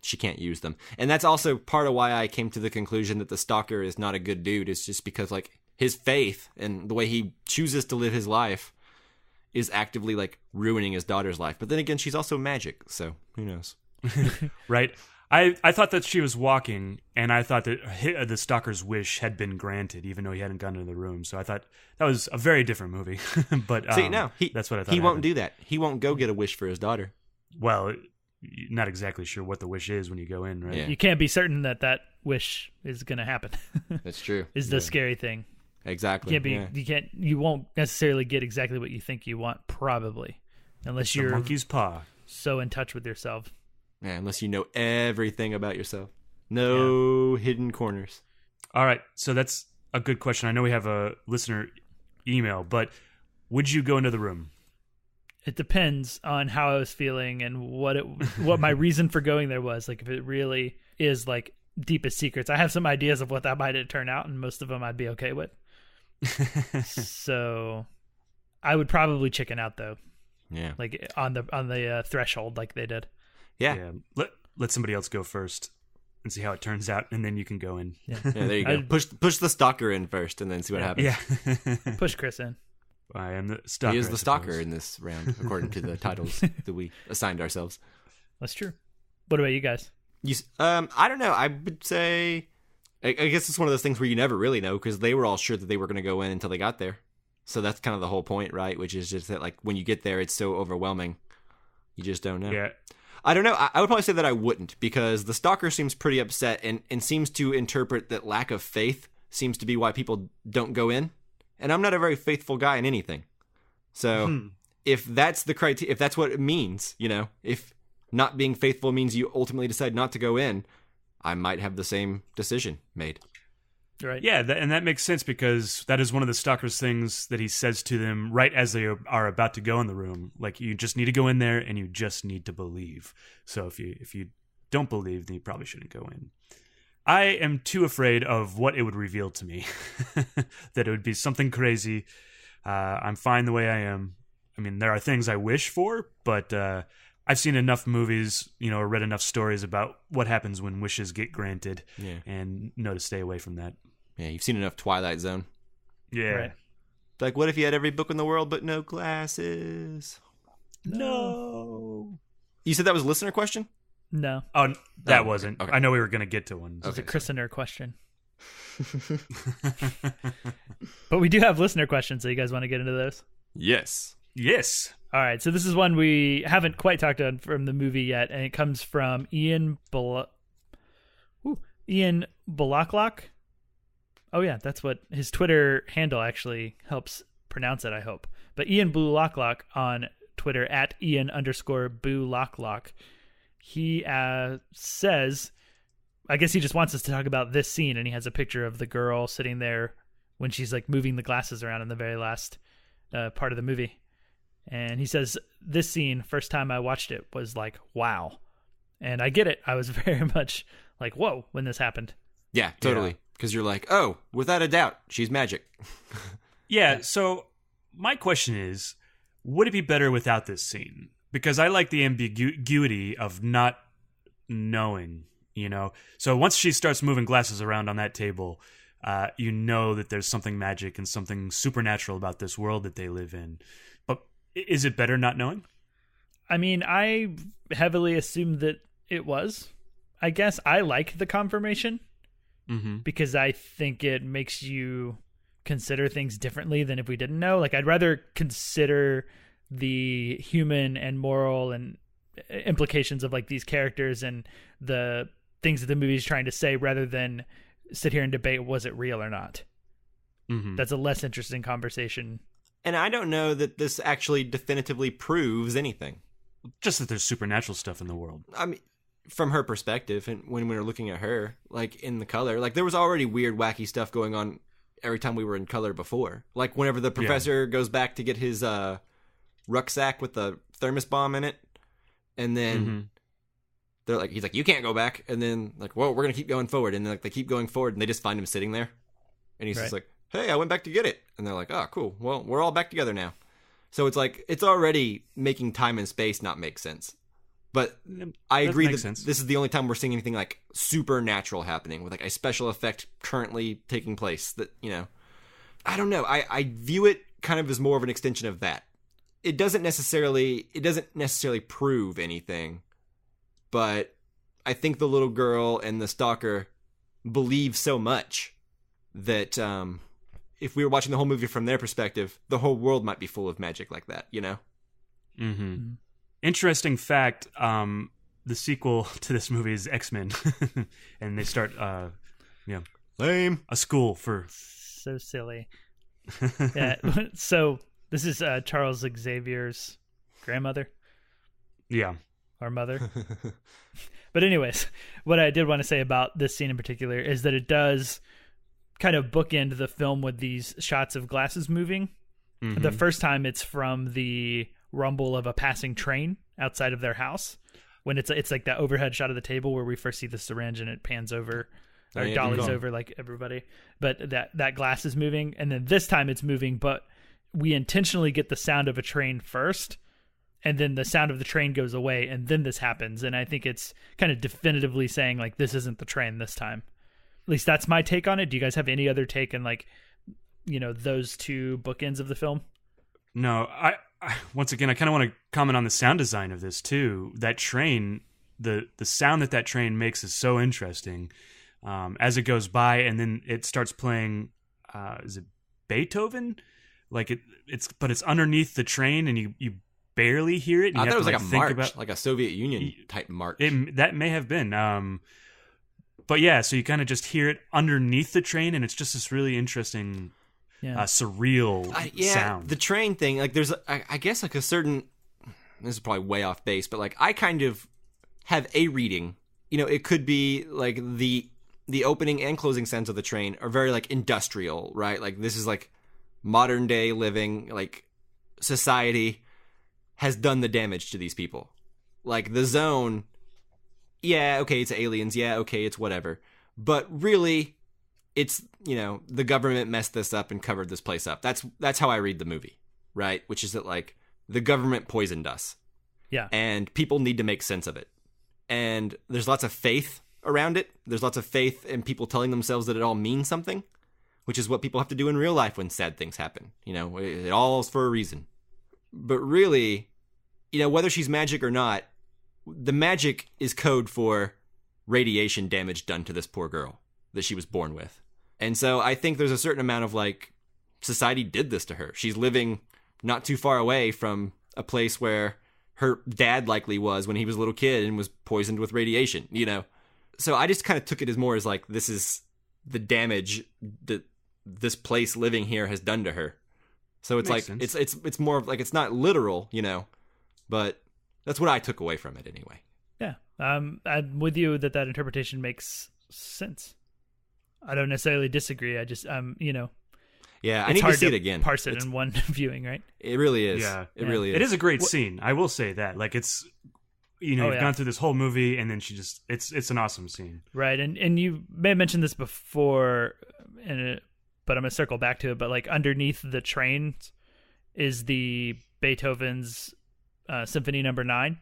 she can't use them. And that's also part of why I came to the conclusion that the stalker is not a good dude. Is just because like his faith and the way he chooses to live his life is actively like ruining his daughter's life. But then again, she's also magic, so who knows? Right. I thought that she was walking, and I thought that the stalker's wish had been granted, even though he hadn't gone into the room. So I thought that was a very different movie. But see, no, that's what I thought. He won't do that. He won't go get a wish for his daughter. Well, you're not exactly sure what the wish is when you go in, right? Yeah. You can't be certain that wish is going to happen. That's true. Is the scary thing. Exactly. You won't necessarily get exactly what you think you want, probably, unless you're the monkey's paw. So in touch with yourself. Yeah, unless you know everything about yourself. No hidden corners. All right, so that's a good question. I know we have a listener email, but would you go into the room? It depends on how I was feeling and what my reason for going there was. Like, if it really is like deepest secrets, I have some ideas of what that might turn out, and most of them I'd be okay with. So I would probably chicken out, though. Yeah, like on the threshold, like they did. Yeah. Let somebody else go first and see how it turns out, and then you can go in. Yeah, there you go. Push the stalker in first, and then see what happens. Yeah. Push Chris in. I am the stalker. He is the stalker in this round, according to the titles that we assigned ourselves. That's true. What about you guys? I don't know. I would say, I guess it's one of those things where you never really know, because they were all sure that they were going to go in until they got there. So that's kind of the whole point, right? Which is just that, like, when you get there, it's so overwhelming, you just don't know. Yeah. I don't know. I would probably say that I wouldn't, because the stalker seems pretty upset and seems to interpret that lack of faith seems to be why people don't go in. And I'm not a very faithful guy in anything. So if that's the criteria, if that's what it means, if not being faithful means you ultimately decide not to go in, I might have the same decision made. Right. Yeah, and that makes sense, because that is one of the stalker's things that he says to them right as they are about to go in the room. Like, you just need to go in there, and you just need to believe. So if you don't believe, then you probably shouldn't go in. I am too afraid of what it would reveal to me. That it would be something crazy. I'm fine the way I am. I mean, there are things I wish for, but I've seen enough movies, or read enough stories about what happens when wishes get granted, and know to stay away from that. Yeah, you've seen enough Twilight Zone. Yeah. Right. Like, what if you had every book in the world but no glasses? No. You said that was a listener question? No. Oh, that Oh, wasn't. okay. I know we were going to get to one. It's a christener question. But we do have listener questions, so you guys want to get into those? Yes. Yes. All right, so this is one we haven't quite talked on from the movie yet, and it comes from Ian Bullock. Oh yeah, that's what his Twitter handle actually helps pronounce it, I hope. But Ian Bullock on Twitter, at Ian_Bullock. He says, I guess he just wants us to talk about this scene, and he has a picture of the girl sitting there when she's like moving the glasses around in the very last part of the movie. And he says, this scene, first time I watched it, was like, wow. And I get it. I was very much like, whoa, when this happened. Yeah, totally. Because you're like, oh, without a doubt, she's magic. Yeah, so my question is, would it be better without this scene? Because I like the ambiguity of not knowing, So once she starts moving glasses around on that table, you know that there's something magic and something supernatural about this world that they live in. But is it better not knowing? I mean, I heavily assumed that it was. I guess I like the confirmation because I think it makes you consider things differently than if we didn't know. Like, I'd rather consider the human and moral and implications of like these characters and the things that the movie is trying to say, rather than sit here and debate, was it real or not? That's a less interesting conversation. And I don't know that this actually definitively proves anything. Just that there's supernatural stuff in the world. I mean, from her perspective, and when we were looking at her, like in the color, like there was already weird, wacky stuff going on every time we were in color before. Like whenever the professor goes back to get his rucksack with the thermos bomb in it, and then they're like, he's like, you can't go back, and then like, well, we're gonna keep going forward, and then, like they keep going forward, and they just find him sitting there, and he's just like, hey, I went back to get it, and they're like, oh, cool, well, we're all back together now. So it's like it's already making time and space not make sense. But I agree that this is the only time we're seeing anything like supernatural happening with like a special effect currently taking place. That, you know, I don't know. I view it kind of as more of an extension of that. It doesn't necessarily prove anything, but I think the little girl and the stalker believe so much that if we were watching the whole movie from their perspective, the whole world might be full of magic like that, you know? Mm-hmm. Interesting fact, the sequel to this movie is X-Men. And they start, lame. A school for... So silly. Yeah. So this is Charles Xavier's grandmother? Yeah. Or mother? But anyways, what I did want to say about this scene in particular is that it does kind of bookend the film with these shots of glasses moving. Mm-hmm. The first time it's from the rumble of a passing train outside of their house, when it's like that overhead shot of the table where we first see the syringe and it pans over or dollies over like everybody, but that glass is moving, and then this time it's moving, but we intentionally get the sound of a train first, and then the sound of the train goes away, and then this happens. And I think it's kind of definitively saying like this isn't the train this time. At least that's my take on it. Do you guys have any other take in like, you know, those two bookends of the film? No, I once again, I kind of want to comment on the sound design of this too. That train, the sound that train makes is so interesting as it goes by, and then it starts playing. Is it Beethoven? Like it's underneath the train, and you barely hear it. And I thought it was to, like a march, like a Soviet Union type march. That may have been. But yeah, so you kind of just hear it underneath the train, and it's just this really interesting. Surreal sound. The train thing, like there's, I guess like a certain, this is probably way off base, but like I kind of have a reading, you know, it could be like the opening and closing sounds of the train are very like industrial, right? Like this is like modern day living, like society has done the damage to these people. Like the zone, yeah, okay, it's aliens, yeah, okay, it's whatever. But really, it's, you know, the government messed this up and covered this place up. That's how I read the movie, right? Which is that like the government poisoned us. Yeah. And people need to make sense of it. And there's lots of faith around it. There's lots of faith in people telling themselves that it all means something, which is what people have to do in real life when sad things happen. You know, it all's for a reason. But really, you know, whether she's magic or not, the magic is code for radiation damage done to this poor girl that she was born with. And so I think there's a certain amount of like society did this to her. She's living not too far away from a place where her dad likely was when he was a little kid and was poisoned with radiation, you know? So I just kind of took it as more as like, this is the damage that this place living here has done to her. So it's like, it's more of like, it's not literal, you know, but that's what I took away from it anyway. Yeah. I'm with you that interpretation makes sense. I don't necessarily disagree. I just, you know. Yeah, I need to see it again. Parse it in one viewing, right? It really is. Yeah, it really is. It is a great scene. I will say that. Like, it's, you know, you've gone through this whole movie, and then she just, it's an awesome scene. Right, and you may have mentioned this before, but I'm going to circle back to it, but like underneath the train is the Beethoven's Symphony No. 9.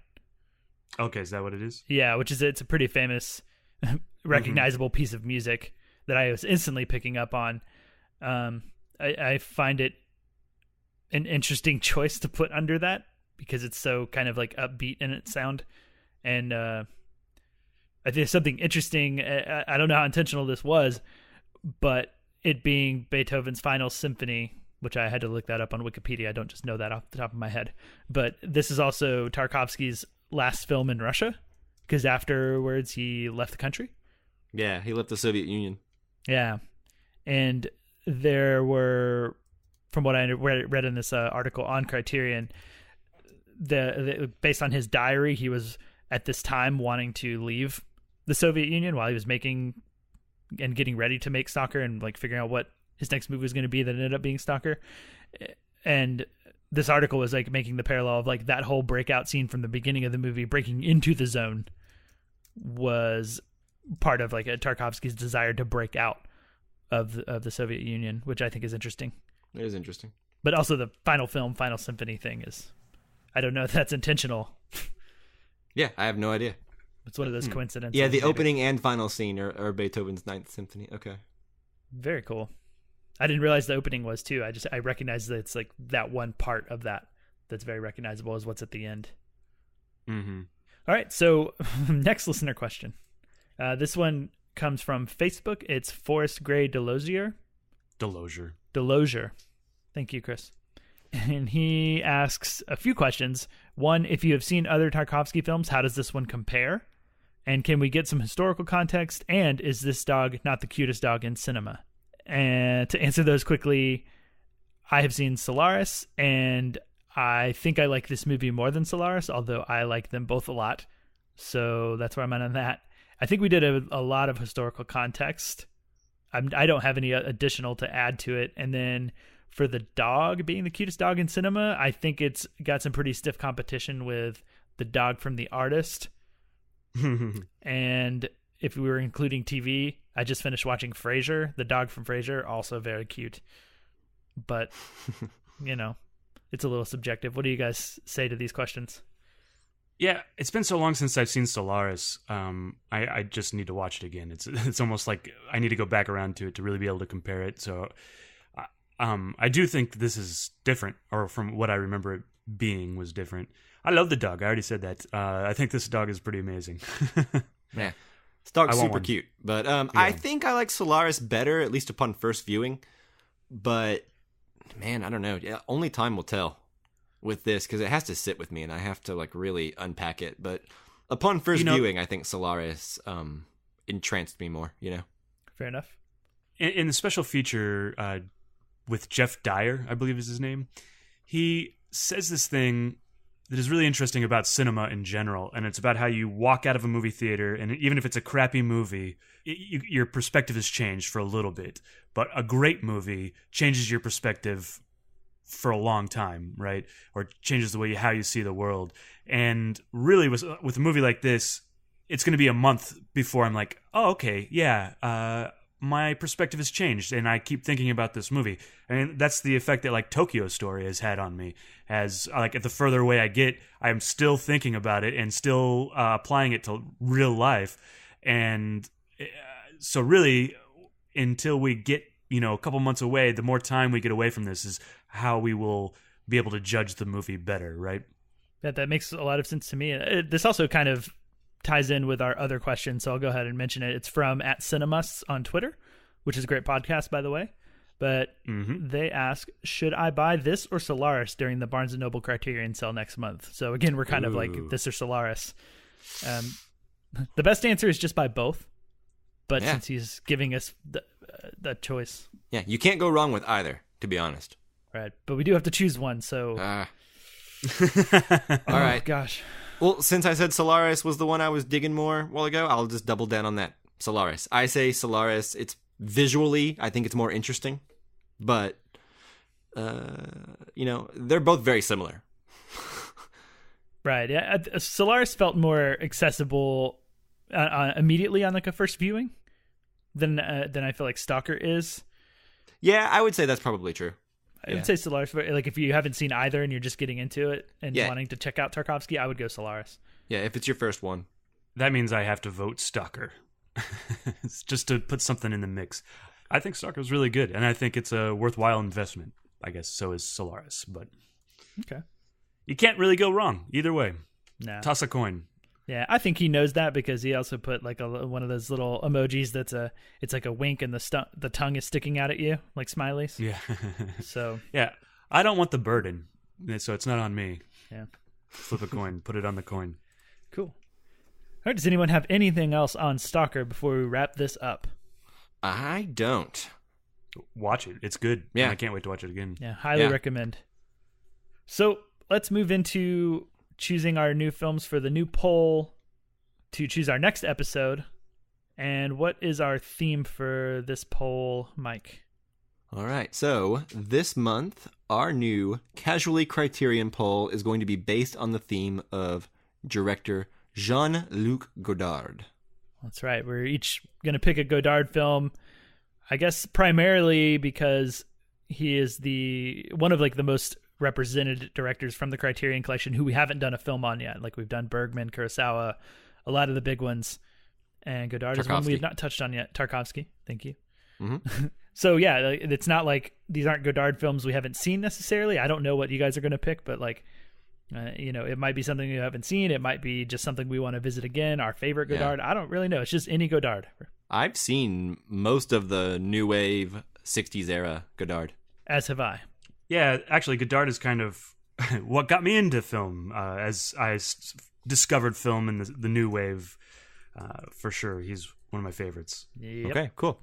Okay, is that what it is? Yeah, it's a pretty famous, recognizable piece of music that I was instantly picking up on. I find it an interesting choice to put under that because it's so kind of like upbeat in its sound. And I think there's something interesting. I don't know how intentional this was, but it being Beethoven's final symphony, which I had to look that up on Wikipedia. I don't just know that off the top of my head. But this is also Tarkovsky's last film in Russia because afterwards he left the country. Yeah, he left the Soviet Union. Yeah. And there were, from what I read in this article on Criterion, based on his diary, he was at this time wanting to leave the Soviet Union while he was making and getting ready to make Stalker and like figuring out what his next movie was going to be that ended up being Stalker. And this article was like making the parallel of like that whole breakout scene from the beginning of the movie, breaking into the zone, was part of like a Tarkovsky's desire to break out of the Soviet Union, which I think is interesting. It is interesting. But also the final film, Final Symphony thing is, I don't know if that's intentional. Yeah, I have no idea. It's one of those coincidences. Yeah, the maybe. opening and final scene are Beethoven's Ninth Symphony. Okay. Very cool. I didn't realize the opening was too. I recognize that it's like that one part of that's very recognizable is what's at the end. Mm-hmm. All right, so next listener question. This one comes from Facebook. It's Forrest Gray Delosier. Delosier. Thank you, Chris. And he asks a few questions. One, if you have seen other Tarkovsky films, how does this one compare? And can we get some historical context? And is this dog not the cutest dog in cinema? And to answer those quickly, I have seen Solaris, and I think I like this movie more than Solaris, although I like them both a lot. So that's where I'm at on that. I think we did a lot of historical context. I don't have any additional to add to it. And then for the dog being the cutest dog in cinema, I think it's got some pretty stiff competition with the dog from The Artist. And if we were including TV, I just finished watching Frasier. The dog from Frasier, also very cute. But, you know, it's a little subjective. What do you guys say to these questions? Yeah, it's been so long since I've seen Solaris. I just need to watch it again. It's almost like I need to go back around to it to really be able to compare it. So I do think this is different, or from what I remember it being was different. I love the dog. I already said that. I think this dog is pretty amazing. Yeah. This dog's super cute. But I think I like Solaris better, at least upon first viewing. But, man, I don't know. Yeah, only time will tell with this, because it has to sit with me, and I have to like really unpack it. But upon first viewing, I think Solaris entranced me more, you know? Fair enough. In the special feature with Jeff Dyer, I believe is his name, he says this thing that is really interesting about cinema in general, and it's about how you walk out of a movie theater, and even if it's a crappy movie, your perspective has changed for a little bit. But a great movie changes your perspective for a long time, right? Or changes the way how you see the world. And really, with a movie like this, it's going to be a month before I'm like, oh, okay, yeah, my perspective has changed, and I keep thinking about this movie. I mean, that's the effect that like Tokyo Story has had on me. As like the further away I get, I'm still thinking about it and still applying it to real life. And so really, until we get a couple months away, the more time we get away from this is how we will be able to judge the movie better, right? That makes a lot of sense to me. This also kind of ties in with our other question, so I'll go ahead and mention it. It's from @Cinemusts on Twitter, which is a great podcast, by the way. But they ask, should I buy this or Solaris during the Barnes & Noble Criterion sale next month? So again, we're kind of like this or Solaris. The best answer is just buy both. But since he's giving us the choice. Yeah, you can't go wrong with either, to be honest. Right, but we do have to choose one, so... All oh, right. Gosh. Well, since I said Solaris was the one I was digging more a while ago, I'll just double down on that. Solaris. I say Solaris. It's visually, I think it's more interesting. But, they're both very similar. Right. Yeah. Solaris felt more accessible immediately on like a first viewing than I feel like Stalker is. Yeah, I would say that's probably true. I would say Solaris, like if you haven't seen either and you're just getting into it and wanting to check out Tarkovsky, I would go Solaris. Yeah, if it's your first one. That means I have to vote Stalker. It's just to put something in the mix. I think Stalker is really good, and I think it's a worthwhile investment. I guess so is Solaris, but okay, you can't really go wrong either way. No. Toss a coin. Yeah, I think he knows that because he also put like one of those little emojis it's like a wink and the tongue is sticking out at you, like smileys. Yeah. So yeah, I don't want the burden, so it's not on me. Yeah. Flip a coin, put it on the coin. Cool. All right, does anyone have anything else on Stalker before we wrap this up? I don't. Watch it. It's good. Yeah. And I can't wait to watch it again. Yeah, highly recommend. So let's move into choosing our new films for the new poll to choose our next episode. And what is our theme for this poll, Mike? All right, so this month, our new Casually Criterion poll is going to be based on the theme of director Jean-Luc Godard. That's right. We're each going to pick a Godard film, I guess primarily because he is one of like the most represented directors from the Criterion Collection who we haven't done a film on yet. Like we've done Bergman, Kurosawa, a lot of the big ones. And Godard is one we have not touched on yet. Tarkovsky, thank you. Mm-hmm. So yeah, it's not like these aren't Godard films we haven't seen necessarily. I don't know what you guys are going to pick, but like, it might be something you haven't seen. It might be just something we want to visit again. Our favorite Godard. Yeah. I don't really know. It's just any Godard. I've seen most of the new wave 60s era Godard. As have I. Yeah, actually, Godard is kind of what got me into film as I discovered film in the new wave. For sure, he's one of my favorites. Yep. Okay, cool.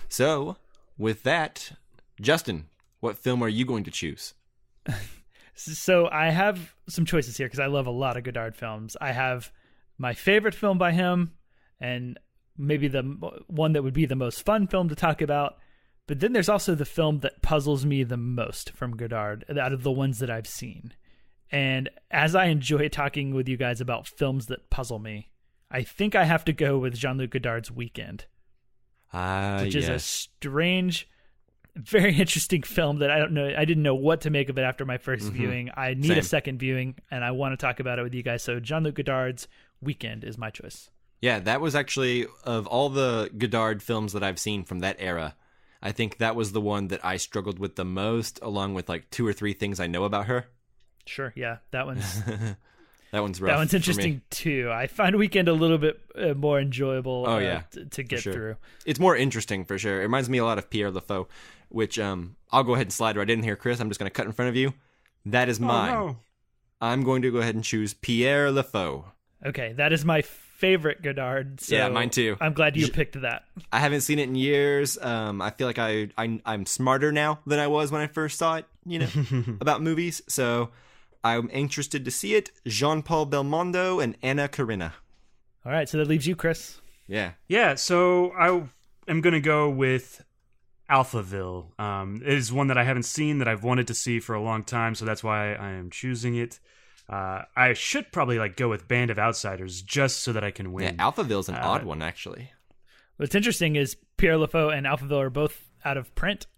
So, with that, Justin, what film are you going to choose? So I have some choices here because I love a lot of Godard films. I have my favorite film by him and maybe the one that would be the most fun film to talk about. But then there's also the film that puzzles me the most from Godard out of the ones that I've seen. And as I enjoy talking with you guys about films that puzzle me, I think I have to go with Jean-Luc Godard's Weekend, which is a strange, very interesting film that I didn't know what to make of it after my first viewing. I need a second viewing, and I want to talk about it with you guys. So Jean-Luc Godard's Weekend is my choice. Yeah, that was actually, of all the Godard films that I've seen from that era, I think that was the one that I struggled with the most, along with like 2 or 3 things I know about her. Sure, yeah, that one's... That one's rough. That one's interesting too. I find Weekend a little bit more enjoyable to get through. It's more interesting for sure. It reminds me a lot of Pierre Lefaux, which I'll go ahead and slide right in here, Chris. I'm just going to cut in front of you. That is mine. Oh, no. I'm going to go ahead and choose Pierre Lefaux. Okay, that is my favorite Godard. So yeah, mine too. I'm glad you picked that. I haven't seen it in years. I feel like I'm smarter now than I was when I first saw it, about movies. So... I'm interested to see it. Jean-Paul Belmondo and Anna Karenina. All right, so that leaves you, Chris. Yeah. Yeah, so I am going to go with Alphaville. It is one that I haven't seen that I've wanted to see for a long time, so that's why I am choosing it. I should probably go with Band of Outsiders just so that I can win. Yeah, Alphaville's an odd one, actually. What's interesting is Pierre Lefaux and Alphaville are both out of print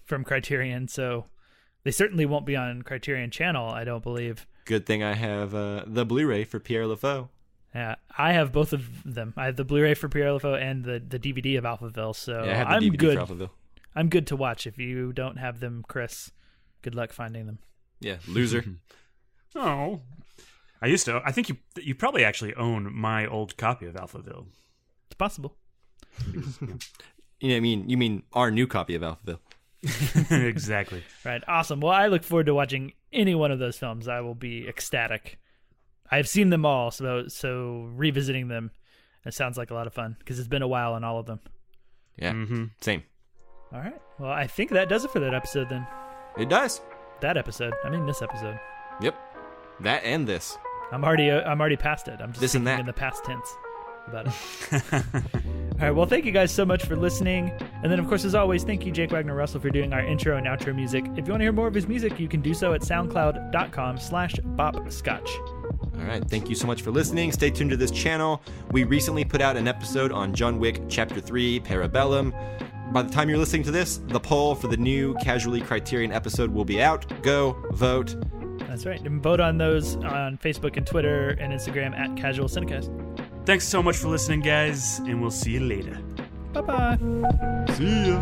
from Criterion, so... They certainly won't be on Criterion Channel, I don't believe. Good thing I have the Blu-ray for Pierre Lefaux. Yeah, I have both of them. I have the Blu-ray for Pierre Lefaux and the DVD of Alphaville. So yeah, I have the DVD good. for Alphaville. I'm good to watch. If you don't have them, Chris, good luck finding them. Yeah, loser. Oh, I used to. I think you probably actually own my old copy of Alphaville. It's possible. You mean our new copy of Alphaville. Exactly. Right. Awesome. Well, I look forward to watching any one of those films. I will be ecstatic. I've seen them all, so revisiting them, it sounds like a lot of fun because it's been a while on all of them. Yeah. Same. All right. Well, I think that does it for that episode then. It does. That episode. I mean, this episode. Yep. That and this. I'm already past it. I'm just this and that in the past tense about it. All right, well, thank you guys so much for listening. And then, of course, as always, thank you, Jake Wagner-Russell, for doing our intro and outro music. If you want to hear more of his music, you can do so at soundcloud.com/bopscotch. All right, thank you so much for listening. Stay tuned to this channel. We recently put out an episode on John Wick Chapter 3, Parabellum. By the time you're listening to this, the poll for the new Casually Criterion episode will be out. Go, vote. That's right. And vote on those on Facebook and Twitter and Instagram at Casual Cinecast. Thanks so much for listening, guys, and we'll see you later. Bye-bye. See ya.